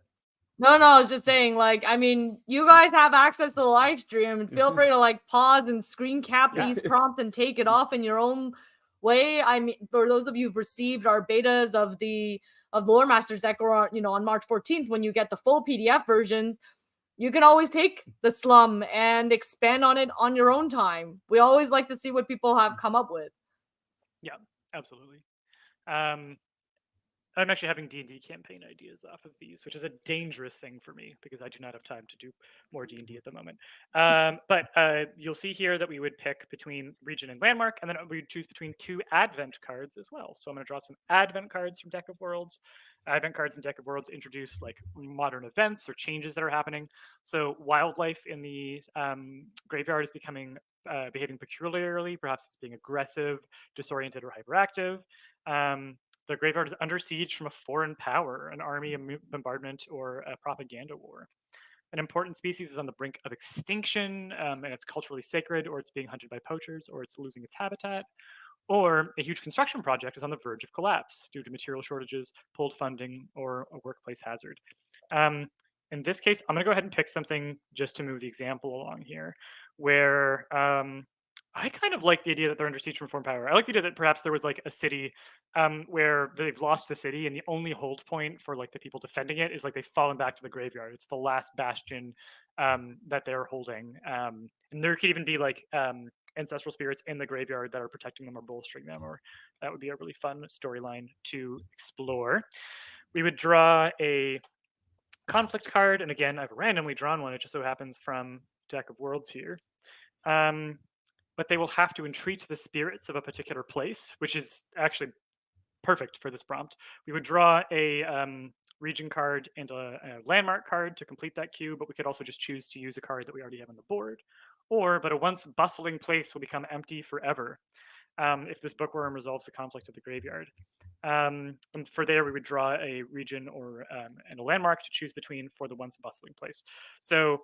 no, I was just saying, like, I mean, you guys have access to the live stream, and feel free to, like, pause and screen cap Yeah. these prompts and take it off in your own way. I mean, for those of you who've received our betas of the Lore Masters deck, or, you know, on March 14th, when you get the full PDF versions, you can always take the slum and expand on it on your own time. We always like to see what people have come up with. Yeah, absolutely. Um, I'm actually having D&D campaign ideas off of these, which is a dangerous thing for me because I do not have time to do more D&D at the moment. But you'll see here that we would pick between region and landmark, and then we would choose between 2 advent cards as well. So I'm going to draw some advent cards from Deck of Worlds. Advent cards in Deck of Worlds introduce like modern events or changes that are happening. So wildlife in the graveyard is behaving peculiarly. Perhaps it's being aggressive, disoriented, or hyperactive. The graveyard is under siege from a foreign power, an army, a bombardment, or a propaganda war. An important species is on the brink of extinction, and it's culturally sacred, or it's being hunted by poachers, or it's losing its habitat. Or a huge construction project is on the verge of collapse due to material shortages, pulled funding, or a workplace hazard. Um, in this case, I'm going to go ahead and pick something just to move the example along here, where I kind of like the idea that they're under siege from foreign power. I like the idea that perhaps there was like a city where they've lost the city, and the only hold point for like the people defending it is like they've fallen back to the graveyard. It's the last bastion that they're holding, and there could even be like ancestral spirits in the graveyard that are protecting them or bolstering them, or that would be a really fun storyline to explore. We would draw a conflict card, and again, I've randomly drawn one. It just so happens from Deck of Worlds here. But they will have to entreat the spirits of a particular place, which is actually perfect for this prompt. We would draw a region card and a landmark card to complete that queue, but we could also just choose to use a card that we already have on the board. But a once bustling place will become empty forever if this bookworm resolves the conflict of the graveyard. And for there, we would draw a region and a landmark to choose between for the once bustling place. So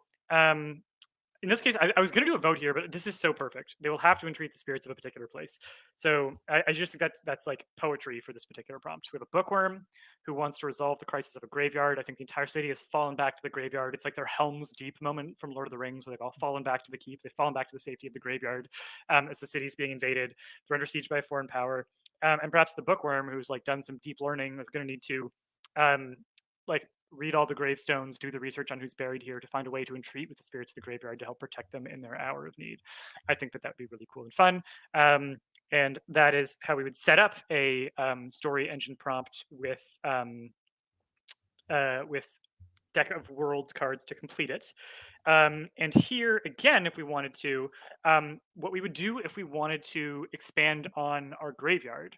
in this case, I was going to do a vote here, but this is so perfect. They will have to entreat the spirits of a particular place. So I just think that's like poetry for this particular prompt. We have a bookworm who wants to resolve the crisis of a graveyard. I think the entire city has fallen back to the graveyard. It's like their Helm's Deep moment from Lord of the Rings, where they've all fallen back to the keep. They've fallen back to the safety of the graveyard as the city's being invaded. They're under siege by a foreign power. And perhaps the bookworm, who's like done some deep learning, is going to need to like read all the gravestones, do the research on who's buried here to find a way to entreat with the spirits of the graveyard to help protect them in their hour of need. I think that would be really cool and fun. And that is how we would set up a story engine prompt with Deck of Worlds cards to complete it. And here again, if we wanted to, what we would do if we wanted to expand on our graveyard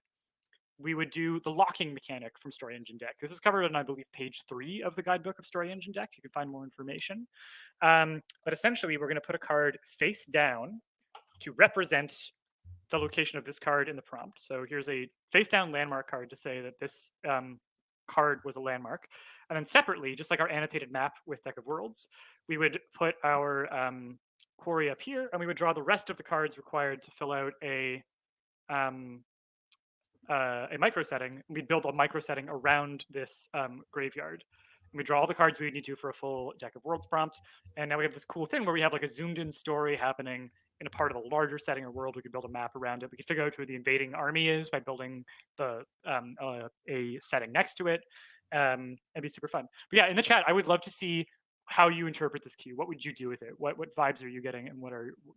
we would do the locking mechanic from Story Engine Deck. This is covered on, I believe, page 3 of the guidebook of Story Engine Deck. You can find more information. But essentially, we're going to put a card face down to represent the location of this card in the prompt. So here's a face down landmark card to say that this card was a landmark. And then separately, just like our annotated map with Deck of Worlds, we would put our quarry up here, and we would draw the rest of the cards required to fill out a micro setting. We'd build a micro setting around this graveyard. And we draw all the cards we would need to for a full Deck of Worlds prompt. And now we have this cool thing where we have like a zoomed in story happening in a part of a larger setting or world. We could build a map around it. We could figure out who the invading army is by building the a setting next to it. It'd be super fun. But yeah, in the chat, I would love to see how you interpret this cue. What would you do with it? What vibes are you getting, and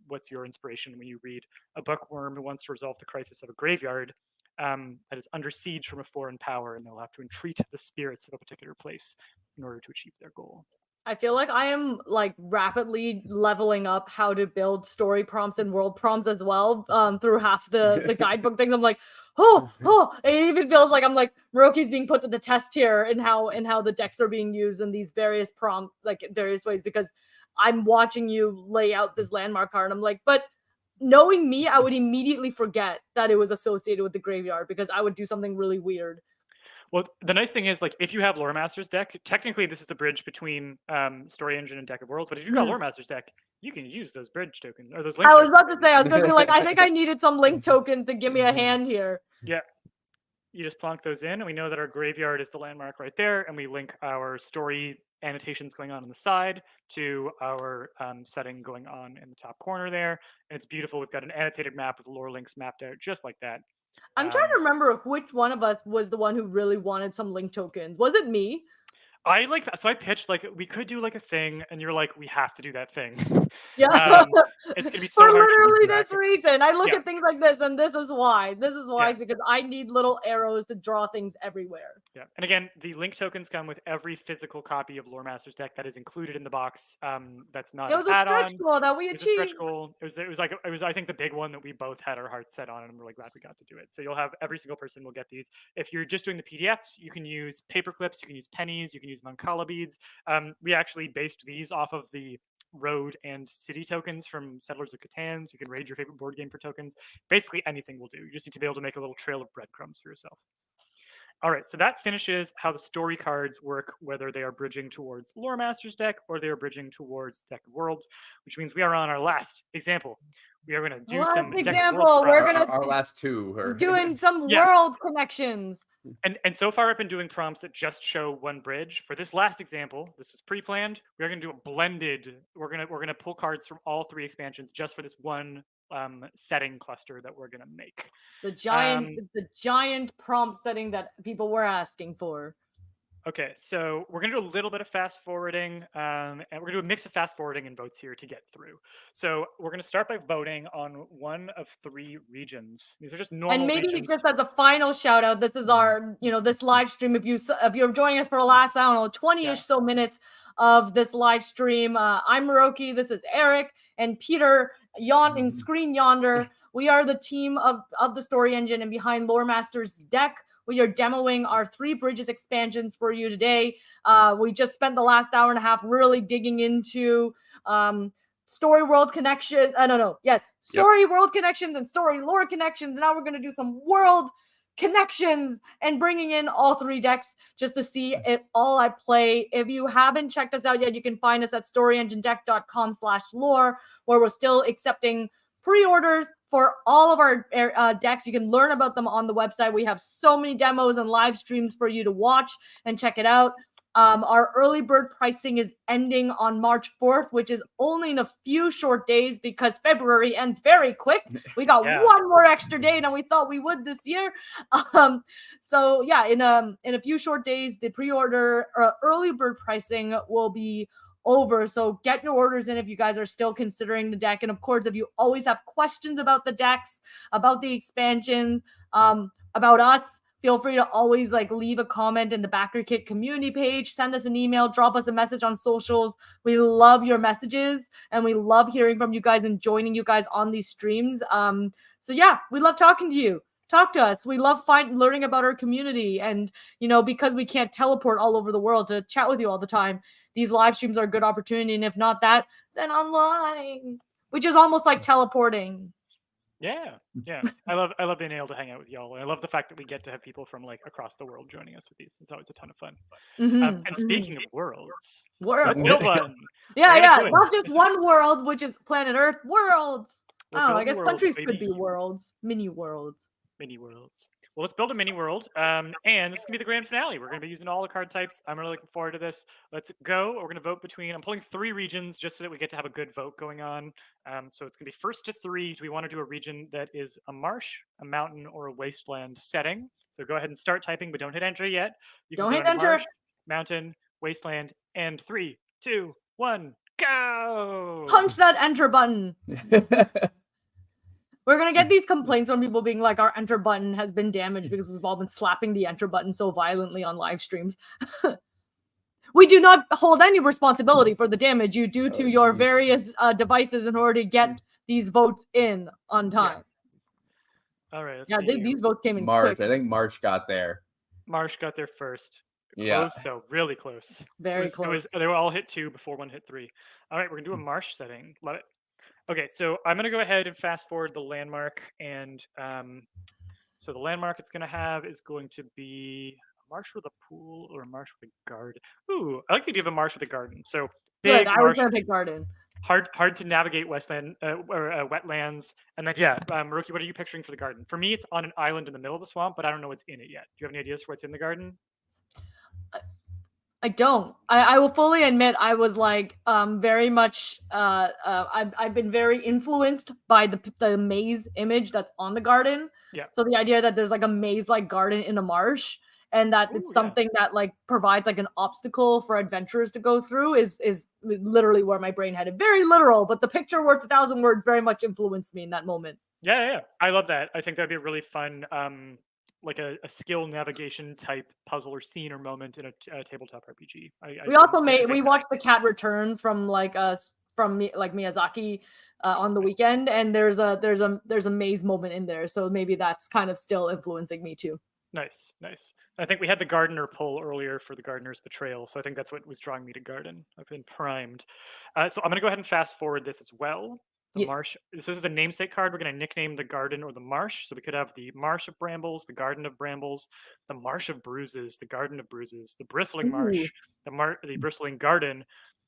what's your inspiration when you read a bookworm who wants to resolve the crisis of a graveyard that is under siege from a foreign power, and they'll have to entreat the spirits of a particular place in order to achieve their goal? I feel like I am like rapidly leveling up how to build story prompts and world prompts as well through half the guidebook things. I'm like, it even feels like I'm like Moroki's being put to the test here in how the decks are being used in these various prompt, like various ways, because I'm watching you lay out this landmark card. I'm like, but knowing me, I would immediately forget that it was associated with the graveyard because I would do something really weird. Well, the nice thing is, like, if you have Lore Master's deck, technically this is the bridge between Story Engine and Deck of Worlds. But if you've got Lore Master's deck, you can use those bridge tokens or those link. I was about to say, I was going to be like, I think I needed some link tokens to give me a hand here. Yeah. You just plonk those in, and we know that our graveyard is the landmark right there, and we link our story annotations going on the side to our setting going on in the top corner there. And it's beautiful. We've got an annotated map with lore links mapped out just like that. I'm trying to remember which one of us was the one who really wanted some link tokens. Was it me? So I pitched like we could do like a thing, and you're like, we have to do that thing. Yeah, it's gonna be so for hard literally this reason. I look at things like this, and this is why. This is why is because I need little arrows to draw things everywhere. Yeah, and again, the link tokens come with every physical copy of Lore Master's deck that is included in the box. That's not. It was a stretch goal that we achieved. It was a stretch goal. It was I think the big one that we both had our hearts set on, and we're really glad we got to do it. So you'll have every single person will get these. If you're just doing the PDFs, you can use paper clips, you can use pennies, you can use Mancala beads. We actually based these off of the road and city tokens from Settlers of Catan. So you can raid your favorite board game for tokens. Basically anything will do. You just need to be able to make a little trail of breadcrumbs for yourself. All right, so that finishes how the story cards work, whether they are bridging towards Lore Master's deck or they are bridging towards Deck of Worlds, which means we are on our last example. We are going to do some example. We're going to our last two. Doing some world connections. And so far, I've been doing prompts that just show one bridge. For this last example, this is pre-planned. We're going to do a blended. We're gonna pull cards from all 3 expansions just for this one setting cluster that we're gonna make. The giant prompt setting that people were asking for. Okay, so we're going to do a little bit of fast forwarding, and we're going to do a mix of fast forwarding and votes here to get through. So we're going to start by voting on one of 3 regions. These are just normal And maybe regions. just as a final shout out, this is our, this live stream. If you're joining us for the last, 20-ish so minutes of this live stream, I'm Moroki, this is Eric, and Peter in screen yonder. We are the team of the Story Engine, and behind Lore Master's deck, we are demoing our 3 Bridges expansions for you today. We just spent the last hour and a half really digging into Story World Connection. Story World Connections and Story Lore Connections. Now we're going to do some World Connections and bringing in all 3 decks just to see it all at play. If you haven't checked us out yet, you can find us at storyenginedeck.com/lore, where we're still accepting pre-orders for all of our decks. You can learn about them on the website. We have so many demos and live streams for you to watch and check it out. Our early bird pricing is ending on March 4th, which is only in a few short days because February ends very quick. We got one more extra day than we thought we would this year. So yeah, in a few short days, the pre-order early bird pricing will be over. So get your orders in if you guys are still considering the deck. And of course, if you always have questions about the decks, about the expansions, about us, feel free to always leave a comment in the Backer Kit community page, send us an email, drop us a message on socials. We love your messages and we love hearing from you guys and joining you guys on these streams. So yeah, we love talking to you. Talk to us. We love learning about our community, and because we can't teleport all over the world to chat with you all the time, these live streams are a good opportunity. And if not that, then online, which is almost like teleporting. Yeah. I love being able to hang out with y'all. And I love the fact that we get to have people from like across the world joining us with these. It's always a ton of fun. And speaking of worlds, let's build one. Yeah. Not just one world, which is planet Earth. Worlds. I guess worlds, countries could baby. be worlds, mini worlds. Mini worlds. Well, let's build a mini world. And this is gonna be the grand finale. We're gonna be using all the card types. I'm really looking forward to this. Let's go. We're gonna vote between. I'm pulling 3 regions just so that we get to have a good vote going on. So it's gonna be first to 3. Do we want to do a region that is a marsh, a mountain, or a wasteland setting? So go ahead and start typing, but don't hit enter yet. You Don't can hit go enter. Marsh, mountain, wasteland, and 3, 2, 1, go. Punch that enter button. We're going to get these complaints from people being like, our enter button has been damaged because we've all been slapping the enter button so violently on live streams. We do not hold any responsibility for the damage you do to your various devices in order to get these votes in on time. All right. Let's Yeah, see. these votes came in March. quick. I think March got there. Marsh got there first. Yeah. Close though, really close. Very close. They were all hit 2 before one hit 3. All right, we're gonna do a marsh setting. Love it. Okay, so I'm gonna go ahead and fast forward the landmark, and so the landmark it's gonna have is going to be a marsh with a pool or a marsh with a garden. Ooh, I like the idea of a marsh with a garden. So big Good. I marsh, was gonna pick garden. hard to navigate wetlands, and then Rookie, what are you picturing for the garden? For me, it's on an island in the middle of the swamp, but I don't know what's in it yet. Do you have any ideas for what's in the garden? I don't. I will fully admit I was like very much I've been very influenced by the maze image that's on the garden. Yeah. So the idea that there's like a maze like garden in a marsh and that it's something that like provides like an obstacle for adventurers to go through is literally where my brain headed. Very literal, but the picture worth 1,000 words very much influenced me in that moment. Yeah. I love that. I think that'd be a really fun like a skill navigation type puzzle or scene or moment in a tabletop RPG. We watched The Cat Returns from Miyazaki on the weekend, and there's a maze moment in there, so maybe that's kind of still influencing me too. Nice. I think we had the gardener pull earlier for the gardener's betrayal, so I think that's what was drawing me to garden. I've been primed. So I'm gonna go ahead and fast forward this as well. The marsh. This is a namesake card. We're going to nickname the garden or the marsh. So we could have the marsh of brambles, the garden of brambles, the marsh of bruises, the garden of bruises, the bristling marsh, the bristling garden,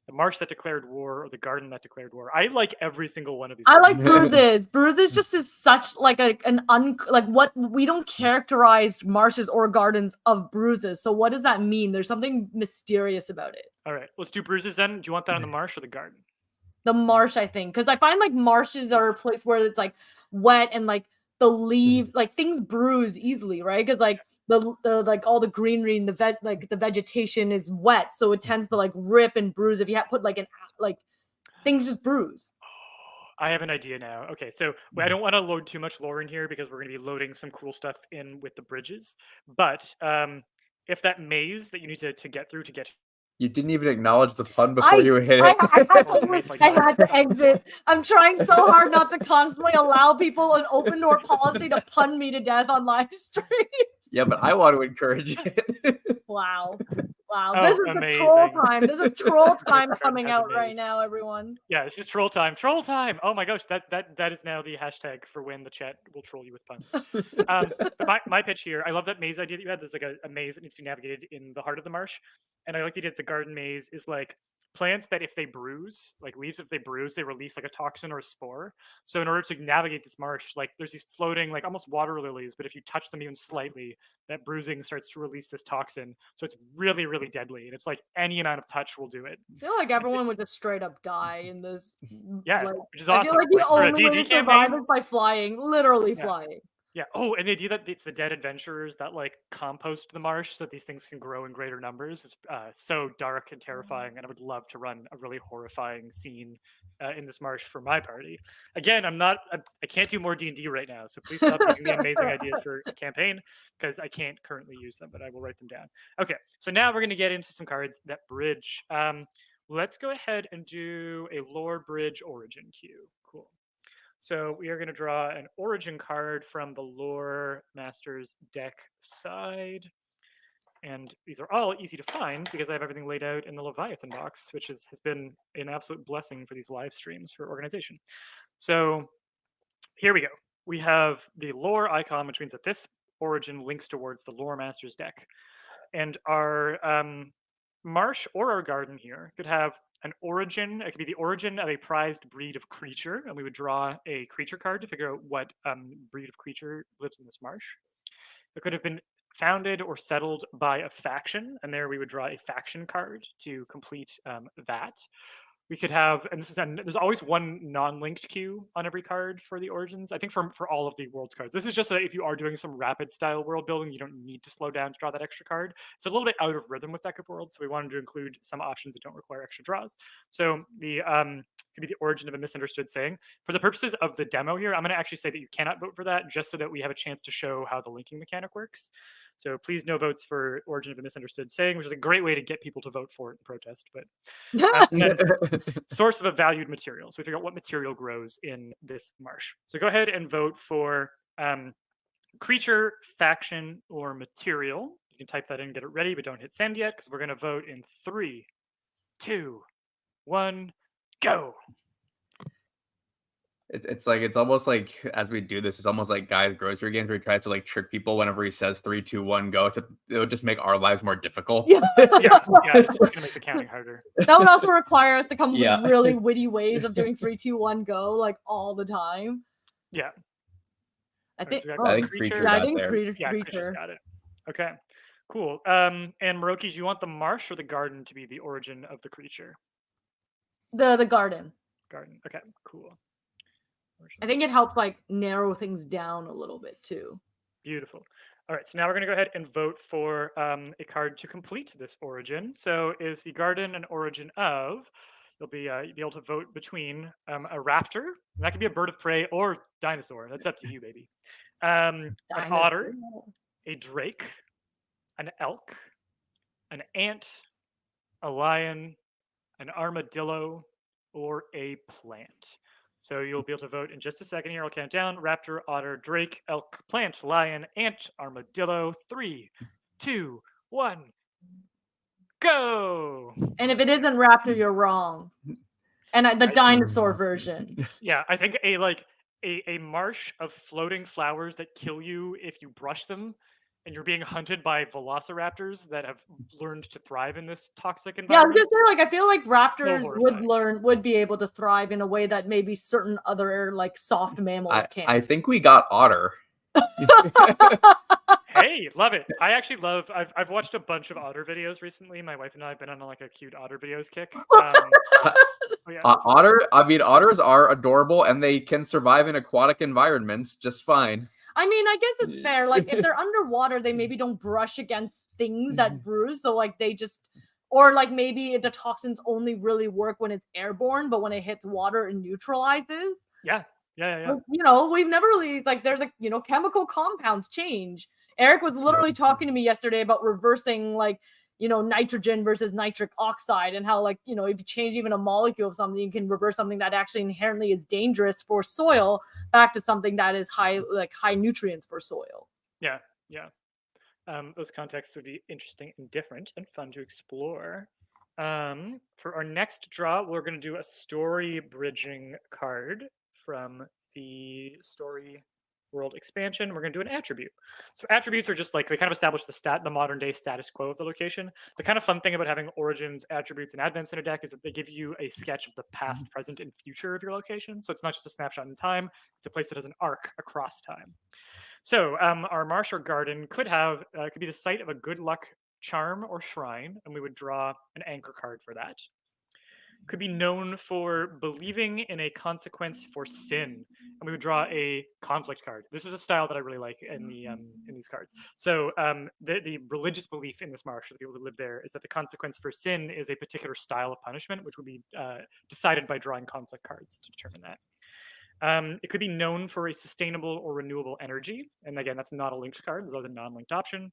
the marsh that declared war, or the garden that declared war. I like every single one of these. I like bruises. Bruises just is such like what we don't characterize marshes or gardens of bruises. So what does that mean? There's something mysterious about it. All right, let's do bruises then. Do you want that on the marsh or the garden? The marsh, I think, because I find like marshes are a place where it's like wet and like the leaves, like things bruise easily, right? Because like the like all the greenery and the vegetation is wet, so it tends to like rip and bruise. If you put like things just bruise. I have an idea now. Okay, so I don't want to load too much lore in here because we're going to be loading some cool stuff in with the bridges. But if that maze that you need to get through to get. You didn't even acknowledge the pun before you hit it. I had to exit. I'm trying so hard not to constantly allow people an open door policy to pun me to death on live streams. Yeah, but I want to encourage it. Wow. Oh, this is amazing. the troll time. This is troll time coming out right now, everyone. Yeah, this is troll time. Troll time. Oh my gosh, that is now the hashtag for when the chat will troll you with puns. But my pitch here, I love that maze idea that you had. There's like a maze that needs to be navigated in the heart of the marsh. And I like the idea that the garden maze is like plants that if they bruise, like leaves, if they bruise, they release like a toxin or a spore. So in order to navigate this marsh, like there's these floating, like almost water lilies, but if you touch them even slightly, that bruising starts to release this toxin. So it's really, really deadly. And it's like any amount of touch will do it. I feel like everyone would just straight up die in this. Yeah, like, which is awesome. I feel like the for a only way D&D to survive is by flying, literally Yeah. flying. Yeah. Oh, and the idea that it's the dead adventurers that like compost the marsh so that these things can grow in greater numbers is so dark and terrifying. And I would love to run a really horrifying scene in this marsh for my party. Again, I can't do more D&D right now, so please stop giving me amazing ideas for a campaign because I can't currently use them, but I will write them down. Okay, so now we're going to get into some cards that bridge. Let's go ahead and do a lore bridge origin queue. Cool. So we are going to draw an origin card from the Lore Masters deck side. And these are all easy to find because I have everything laid out in the Leviathan box, which has been an absolute blessing for these live streams for organization. So here we go. We have the lore icon, which means that this origin links towards the Lore Masters deck. And our marsh or our garden here could have an origin. It could be the origin of a prized breed of creature, and we would draw a creature card to figure out what breed of creature lives in this marsh. It could have been founded or settled by a faction, and there we would draw a faction card to complete that. We could have, and there's always one non-linked queue on every card for the origins. I think for all of the world's cards. This is just so that if you are doing some rapid style world building, you don't need to slow down to draw that extra card. It's a little bit out of rhythm with Deck of Worlds, so we wanted to include some options that don't require extra draws. So the could be the origin of a misunderstood saying. For the purposes of the demo here, I'm going to actually say that you cannot vote for that, just so that we have a chance to show how the linking mechanic works. So please no votes for origin of a misunderstood saying, which is a great way to get people to vote for it and protest. But source of a valued material. So we figure out what material grows in this marsh. So go ahead and vote for creature, faction, or material. You can type that in, get it ready, but don't hit send yet because we're going to vote in 3, 2, 1, go. It's almost like as we do this, it's almost like Guy's grocery games where he tries to like trick people whenever he says 3, 2, 1, go. It would just make our lives more difficult. Yeah, it's just gonna make the counting harder. That would also require us to come Yeah. with really witty ways of doing 3, 2, 1, go, like all the time. Yeah. I think. So I think creature. Yeah, I got think there. creature. Yeah, creature's got it. Okay, cool. And Maroki, do you want the marsh or the garden to be the origin of the creature? The garden. Garden. Okay, cool. I think it helps like narrow things down a little bit too. Beautiful. All right, so now we're going to go ahead and vote for a card to complete this origin. So is the garden an origin of? You'll be able to vote between a raptor, and that could be a bird of prey or dinosaur. That's up to you, baby. An otter, a drake, an elk, an ant, a lion, an armadillo, or a plant. So you'll be able to vote in just a second here. I'll count down. Raptor, otter, drake, elk, plant, lion, ant, armadillo. 3, 2, 1, go. And if it isn't raptor, you're wrong. And the dinosaur version. Yeah, I think a marsh of floating flowers that kill you if you brush them, and you're being hunted by velociraptors that have learned to thrive in this toxic Yeah, I'm environment. just saying, like I feel like raptors horrifying. would be able to thrive in a way that maybe certain other like soft mammals can't. I think we got otter. Hey, love it. I actually love. I've watched a bunch of otter videos recently. My wife and I have been on like a cute otter videos kick. Otter. I mean, otters are adorable and they can survive in aquatic environments just fine. I mean, I guess it's fair. Like if they're underwater, they maybe don't brush against things that bruise. So like they just, or like maybe the toxins only really work when it's airborne, but when it hits water, it neutralizes. Yeah. Well, you know, we've never really like there's like, you know, chemical compounds change. Eric was literally talking to me yesterday about reversing like, you know, nitrogen versus nitric oxide and how like, you know, if you change even a molecule of something, you can reverse something that actually inherently is dangerous for soil back to something that is high nutrients for soil. Yeah. Those contexts would be interesting and different and fun to explore. For our next draw, we're going to do a story bridging card from the story world expansion. We're going to do an attribute. So attributes are just like they kind of establish the modern day status quo of the location. The kind of fun thing about having origins, attributes, and advents in a deck is that they give you a sketch of the past, present, and future of your location. So it's not just a snapshot in time; it's a place that has an arc across time. So our marsh or garden could be the site of a good luck charm or shrine, and we would draw an anchor card for that. Could be known for believing in a consequence for sin, and we would draw a conflict card. This is a style that I really like in these cards. So the religious belief in this marsh, the people who live there, is that the consequence for sin is a particular style of punishment, which would be decided by drawing conflict cards to determine that. It could be known for a sustainable or renewable energy, and again, that's not a linked card. Those are the non-linked option.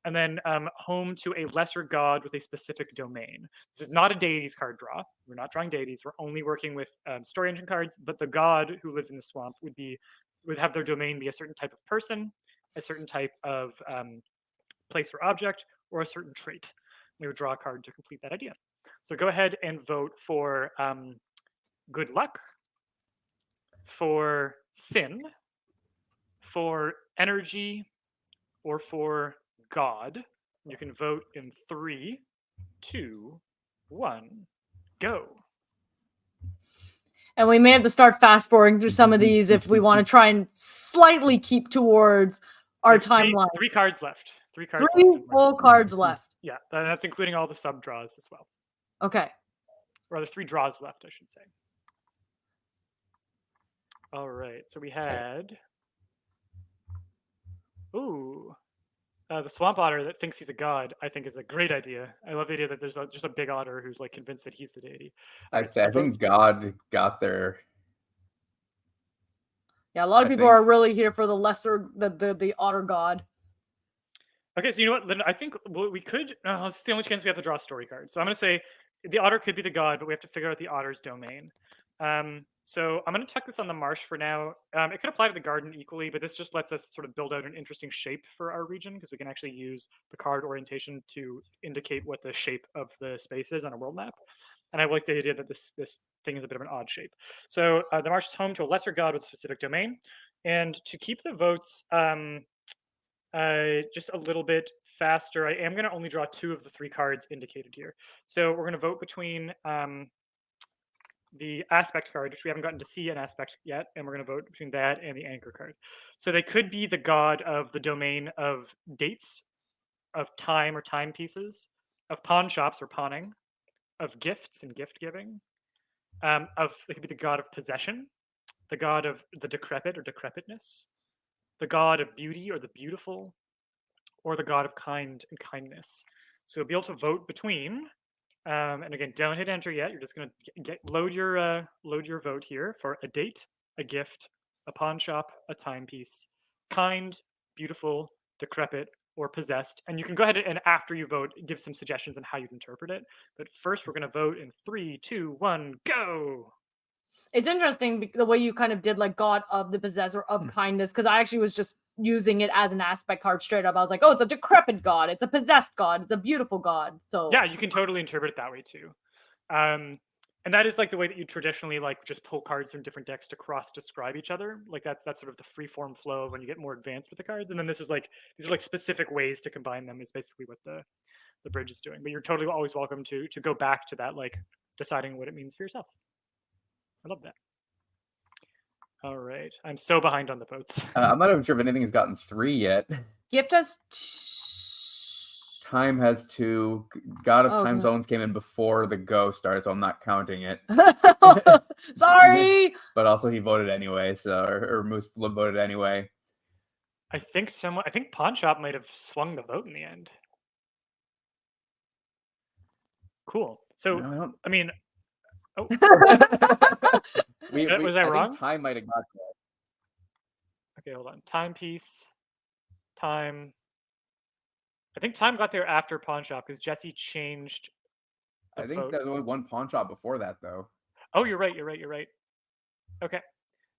and then home to a lesser god with a specific domain. This is not a deities card draw. We're not drawing deities. We're only working with story engine cards. But the god who lives in the swamp would have their domain be a certain type of person, a certain type of place or object, or a certain trait. We would draw a card to complete that idea. So go ahead and vote for good luck, for sin, for energy, or for God. You can vote in 3, 2, 1, go. And we may have to start fast forwarding through some of these if we want to try and slightly keep towards our timeline. 3 cards left. 3 cards Three left. full cards left. Yeah, that's including all the sub draws as well. Okay. Or the 3 draws left, I should say. All right, so we had. Ooh. The swamp otter that thinks he's a god, I think, is a great idea. I love the idea that there's just a big otter who's like convinced that he's the deity. I'd say I think God got there. Yeah, a lot of people are really here for the lesser, the otter god. Okay, so you know what? Then I think we could. This is the only chance we have to draw a story card. So I'm going to say the otter could be the god, but we have to figure out the otter's domain. So I'm going to tuck this on the marsh for now. It could apply to the garden equally, but this just lets us sort of build out an interesting shape for our region because we can actually use the card orientation to indicate what the shape of the space is on a world map. And I like the idea that this thing is a bit of an odd shape. So the marsh is home to a lesser god with a specific domain. And to keep the votes just a little bit faster, I am going to only draw 2 of the 3 cards indicated here. So we're going to vote between the aspect card, which we haven't gotten to see an aspect yet, and we're going to vote between that and the anchor card. So they could be the god of the domain of dates, of time or timepieces, of pawn shops or pawning, of gifts and gift giving, they could be the god of possession, the god of the decrepit or decrepitness, the god of beauty or the beautiful, or the god of kind and kindness. So you'll be able to vote between. And again, don't hit enter yet. You're just going to load your vote here for a date, a gift, a pawn shop, a timepiece, kind, beautiful, decrepit, or possessed. And you can go ahead and after you vote, give some suggestions on how you'd interpret it. But first, we're going to vote in 3, 2, 1, go. It's interesting the way you kind of did like god of the possessor of kindness, because I actually was just using it as an aspect card straight up. I was like, oh, it's a decrepit god, it's a possessed god, it's a beautiful god. So yeah, you can totally interpret it that way too. And that is like the way that you traditionally like just pull cards from different decks to cross describe each other. Like that's sort of the free form flow of when you get more advanced with the cards. And then this is like these are like specific ways to combine them is basically what the bridge is doing. But you're totally always welcome to go back to that, like deciding what it means for yourself. I love that. All right. I'm so behind on the votes. I'm not even sure if anything has gotten 3 yet. Gift has Time has 2. God of Time Zones came in before the go started, so I'm not counting it. Sorry. But also he voted anyway, so or Moose voted anyway. I think Pawn Shop might have swung the vote in the end. Cool. So No, I mean, oh. Was I wrong? Think Time might have got that. Okay, hold on. Timepiece, Time. I think Time got there after Pawn Shop because Jesse changed. I think there's only one Pawn Shop before that, though. Oh, you're right. Okay.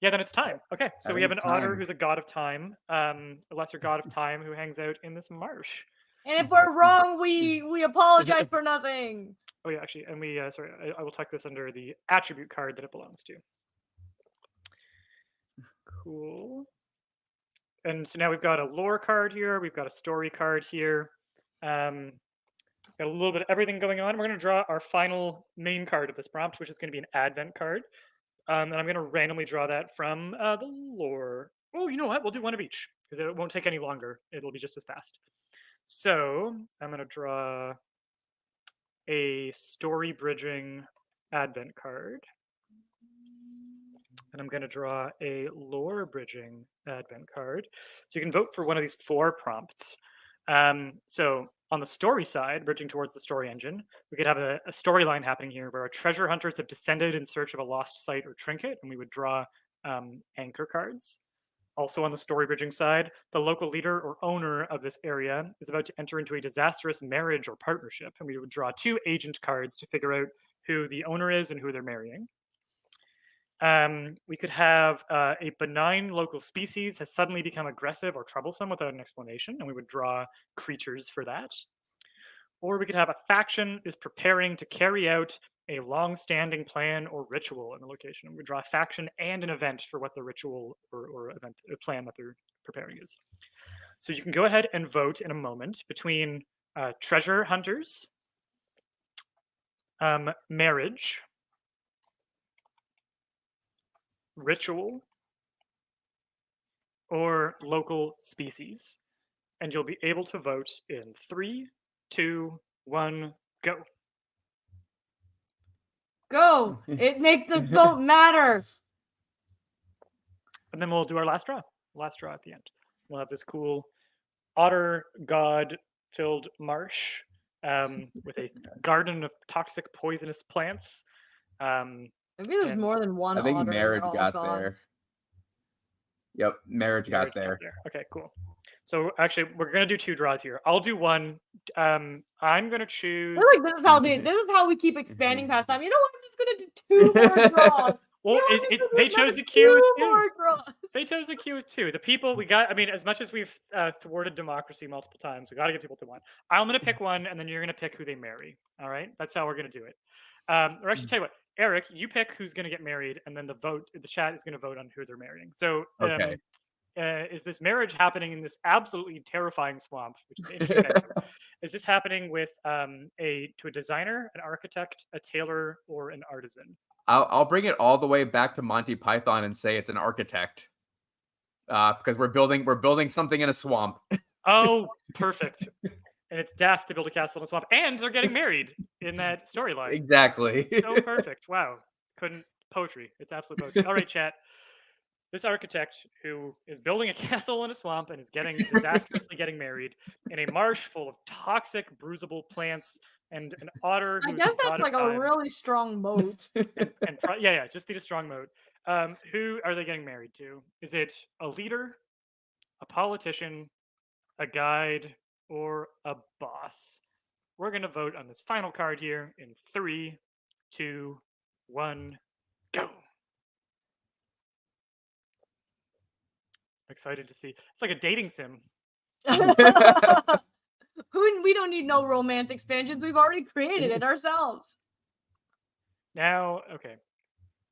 Yeah, then it's Time. Okay, so we have an otter who's a god of time, a lesser god of time who hangs out in this marsh. And if we're wrong, we apologize for nothing. Oh yeah, actually, and we sorry, I will tuck this under the attribute card that it belongs to. Cool. And so now we've got a lore card here. We've got a story card here. Got a little bit of everything going on. We're going to draw our final main card of this prompt, which is going to be an advent card. And I'm going to randomly draw that from the lore. Oh, you know what? We'll do one of each because it won't take any longer. It'll be just as fast. So I'm going to draw a story bridging advent card. And I'm going to draw a lore bridging advent card. So you can vote for one of these 4 prompts. So on the story side, bridging towards the story engine, we could have a storyline happening here where our treasure hunters have descended in search of a lost site or trinket, and we would draw anchor cards. Also on the story bridging side, the local leader or owner of this area is about to enter into a disastrous marriage or partnership, and we would draw 2 agent cards to figure out who the owner is and who they're marrying. We could have a benign local species has suddenly become aggressive or troublesome without an explanation, and we would draw creatures for that. Or we could have a faction is preparing to carry out a long-standing plan or ritual in the location. We draw a faction and an event for what the ritual or event plan that they're preparing is. So you can go ahead and vote in a moment between treasure hunters, marriage, ritual, or local species. And you'll be able to vote in 3, 2, 1, go. Go. It makes this vote matter. And then we'll do our last draw. Last draw at the end. We'll have this cool otter god filled marsh with a garden of toxic poisonous plants. Maybe there's and more than one I think otter. marriage They're all got gods. there. Yep, marriage got there. Okay, cool. So actually, we're gonna do 2 draws here. I'll do one. I'm gonna choose. I feel like this is how we keep expanding past time. You know what? I'm just gonna do 2 more draws. Well, You know, it's, just it's, do they another chose the queue with 2 2. more draws. They chose the queue with 2. The people we got. I mean, as much as we've thwarted democracy multiple times, we got to give people to one. I'm gonna pick one, and then you're gonna pick who they marry. All right, that's how we're gonna do it. Or actually, tell you what, Eric, you pick who's gonna get married, and then the chat is gonna vote on who they're marrying. So, Okay. is this marriage happening in this absolutely terrifying swamp? Which is the interesting venue. Is this happening with a designer, an architect, a tailor, or an artisan? I'll bring it all the way back to Monty Python and say it's an architect, because we're building something in a swamp. Oh, perfect. And it's death to build a castle in a swamp, and they're getting married in that storyline. Exactly. So perfect. Wow. Couldn't poetry. It's absolute poetry. All right, chat. This architect who is building a castle in a swamp and is disastrously getting married in a marsh full of toxic, bruisable plants and an otter I who's guess a god that's like of a time. really strong moat. Yeah, just need a strong moat. Who are they getting married to? Is it a leader, a politician, a guide, or a boss? We're gonna vote on this final card here in 3, 2, 1, go. Excited to see. It's like a dating sim. We don't need no romance expansions. We've already created it ourselves. Now, okay.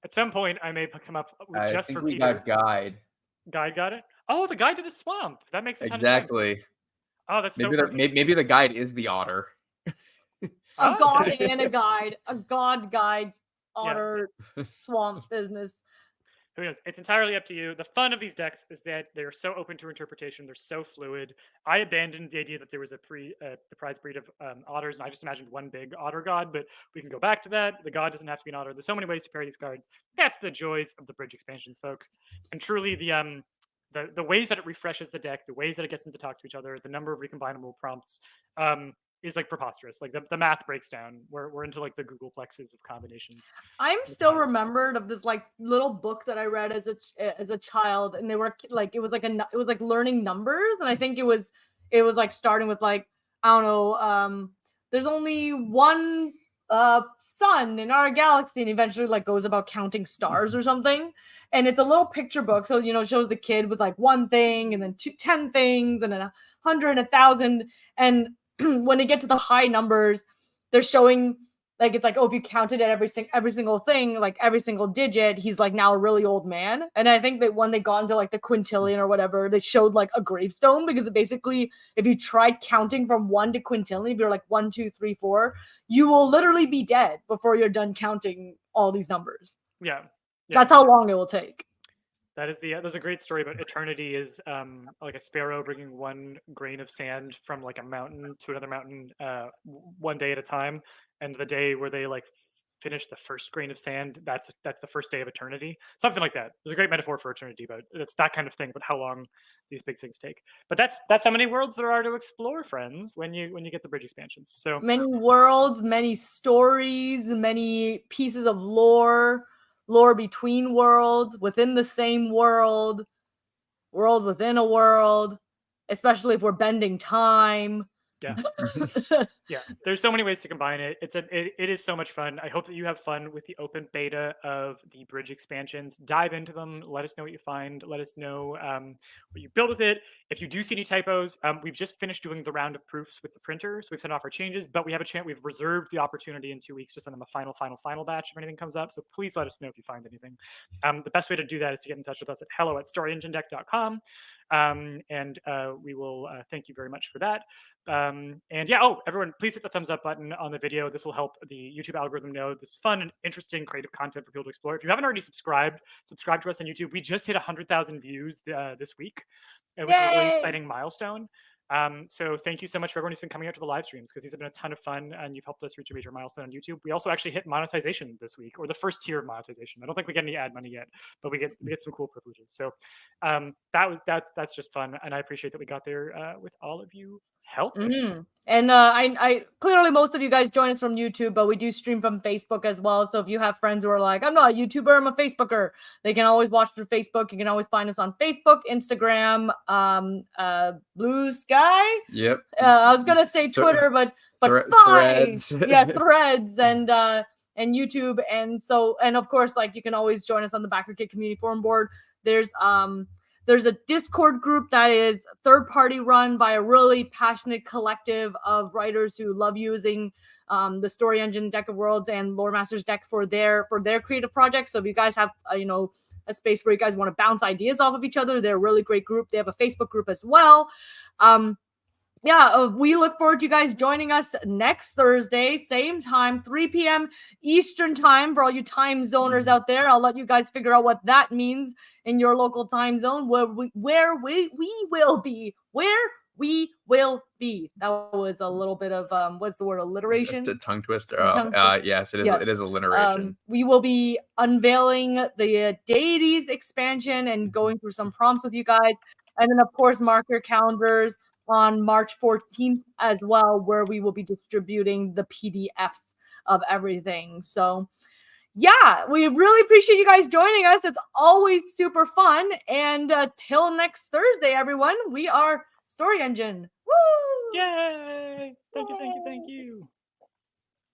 At some point, I may come up with I just think for we Peter. got guide. Guide got it? Oh, the guide to the swamp. That makes a ton of Exactly. sense. Oh, that's Maybe so perfect. maybe the guide is the otter. A god Okay. and a guide. A god guides Yeah. otter swamp business. Who knows? It's entirely up to you. The fun of these decks is that they're so open to interpretation. They're so fluid. I abandoned the idea that there was the prize breed of otters, and I just imagined one big otter god. But we can go back to that. The god doesn't have to be an otter. There's so many ways to pair these cards. That's the joys of the bridge expansions, folks. And truly, the ways that it refreshes the deck, the ways that it gets them to talk to each other, the number of recombinable prompts. Is like preposterous. Like the math breaks down. We're into like the Googleplexes of combinations. I'm still remembered of this like little book that I read as a child, and they were like it was like learning numbers, and I think it was like starting with like I don't know. There's only one sun in our galaxy, and eventually like goes about counting stars or something. And it's a little picture book, so it shows the kid with like one thing, and then 10 things, and then 100 and 1,000, and when they get to the high numbers, they're showing like it's like, oh, if you counted at every single thing, like every single digit, he's like now a really old man. And I think that when they got into like the quintillion or whatever, they showed like a gravestone, because it basically, if you tried counting from 1 to quintillion, if you're like 1, 2, 3, 4, you will literally be dead before you're done counting all these numbers. Yeah. That's how long it will take. That is there's a great story about eternity is like a sparrow bringing one grain of sand from like a mountain to another mountain one day at a time, and the day where they like finish the first grain of sand, that's the first day of eternity, something like that. There's a great metaphor for eternity, but it's that kind of thing, but how long these big things take. But that's how many worlds there are to explore, friends, when you get the bridge expansions. So many worlds, many stories, many pieces of lore between worlds, within the same world. world within a world, especially if we're bending time. Yeah. Yeah, there's so many ways to combine it. It is so much fun. I hope that you have fun with the open beta of the bridge expansions. Dive into them. Let us know what you find. Let us know what you build with it. If you do see any typos, we've just finished doing the round of proofs with the printer, so we've sent off our changes. But we have a chance. We've reserved the opportunity in 2 weeks to send them a final batch if anything comes up. So please let us know if you find anything. The best way to do that is to get in touch with us at hello@storyenginedeck.com. And we will thank you very much for that. And yeah, everyone, please hit the thumbs up button on the video. This will help the YouTube algorithm know this is fun and interesting, creative content for people to explore. If you haven't already subscribe to us on YouTube. We just hit 100,000 views this week, which is a really exciting milestone. So thank you so much for everyone who's been coming out to the live streams, because these have been a ton of fun and you've helped us reach a major milestone on YouTube. We also actually hit monetization this week, or the first tier of monetization. I don't think we get any ad money yet, but we get some cool privileges. So that's just fun, and I appreciate that we got there with all of you helping. Mm-hmm. And I clearly most of you guys join us from YouTube, but we do stream from Facebook as well. So if you have friends who are like, I'm not a YouTuber, I'm a Facebooker, they can always watch through Facebook. You can always find us on Facebook, Instagram, Blue Sky. Yep. I was gonna say Twitter, but Threads. Yeah, Threads and YouTube. And of course, like, you can always join us on the BackerKit community forum board. There's a Discord group that is third-party run by a really passionate collective of writers who love using the Story Engine Deck of Worlds and Lore Masters deck for their creative projects. So if you guys have a space where you guys want to bounce ideas off of each other, they're a really great group. They have a Facebook group as well. We look forward to you guys joining us next Thursday, same time, 3 p.m. Eastern time. For all you time zoners out there, I'll let you guys figure out what that means in your local time zone, where we will be. That was a little bit of what's the word, alliteration? The tongue twister. Tongue twister. Yes, it is. It is alliteration. We will be unveiling the Deities expansion and going through some prompts with you guys, and then of course mark your calendars on March 14th as well, where we will be distributing the PDFs of everything. So yeah, we really appreciate you guys joining us. It's always super fun. And till next Thursday, everyone, we are Story Engine. Woo! Yay!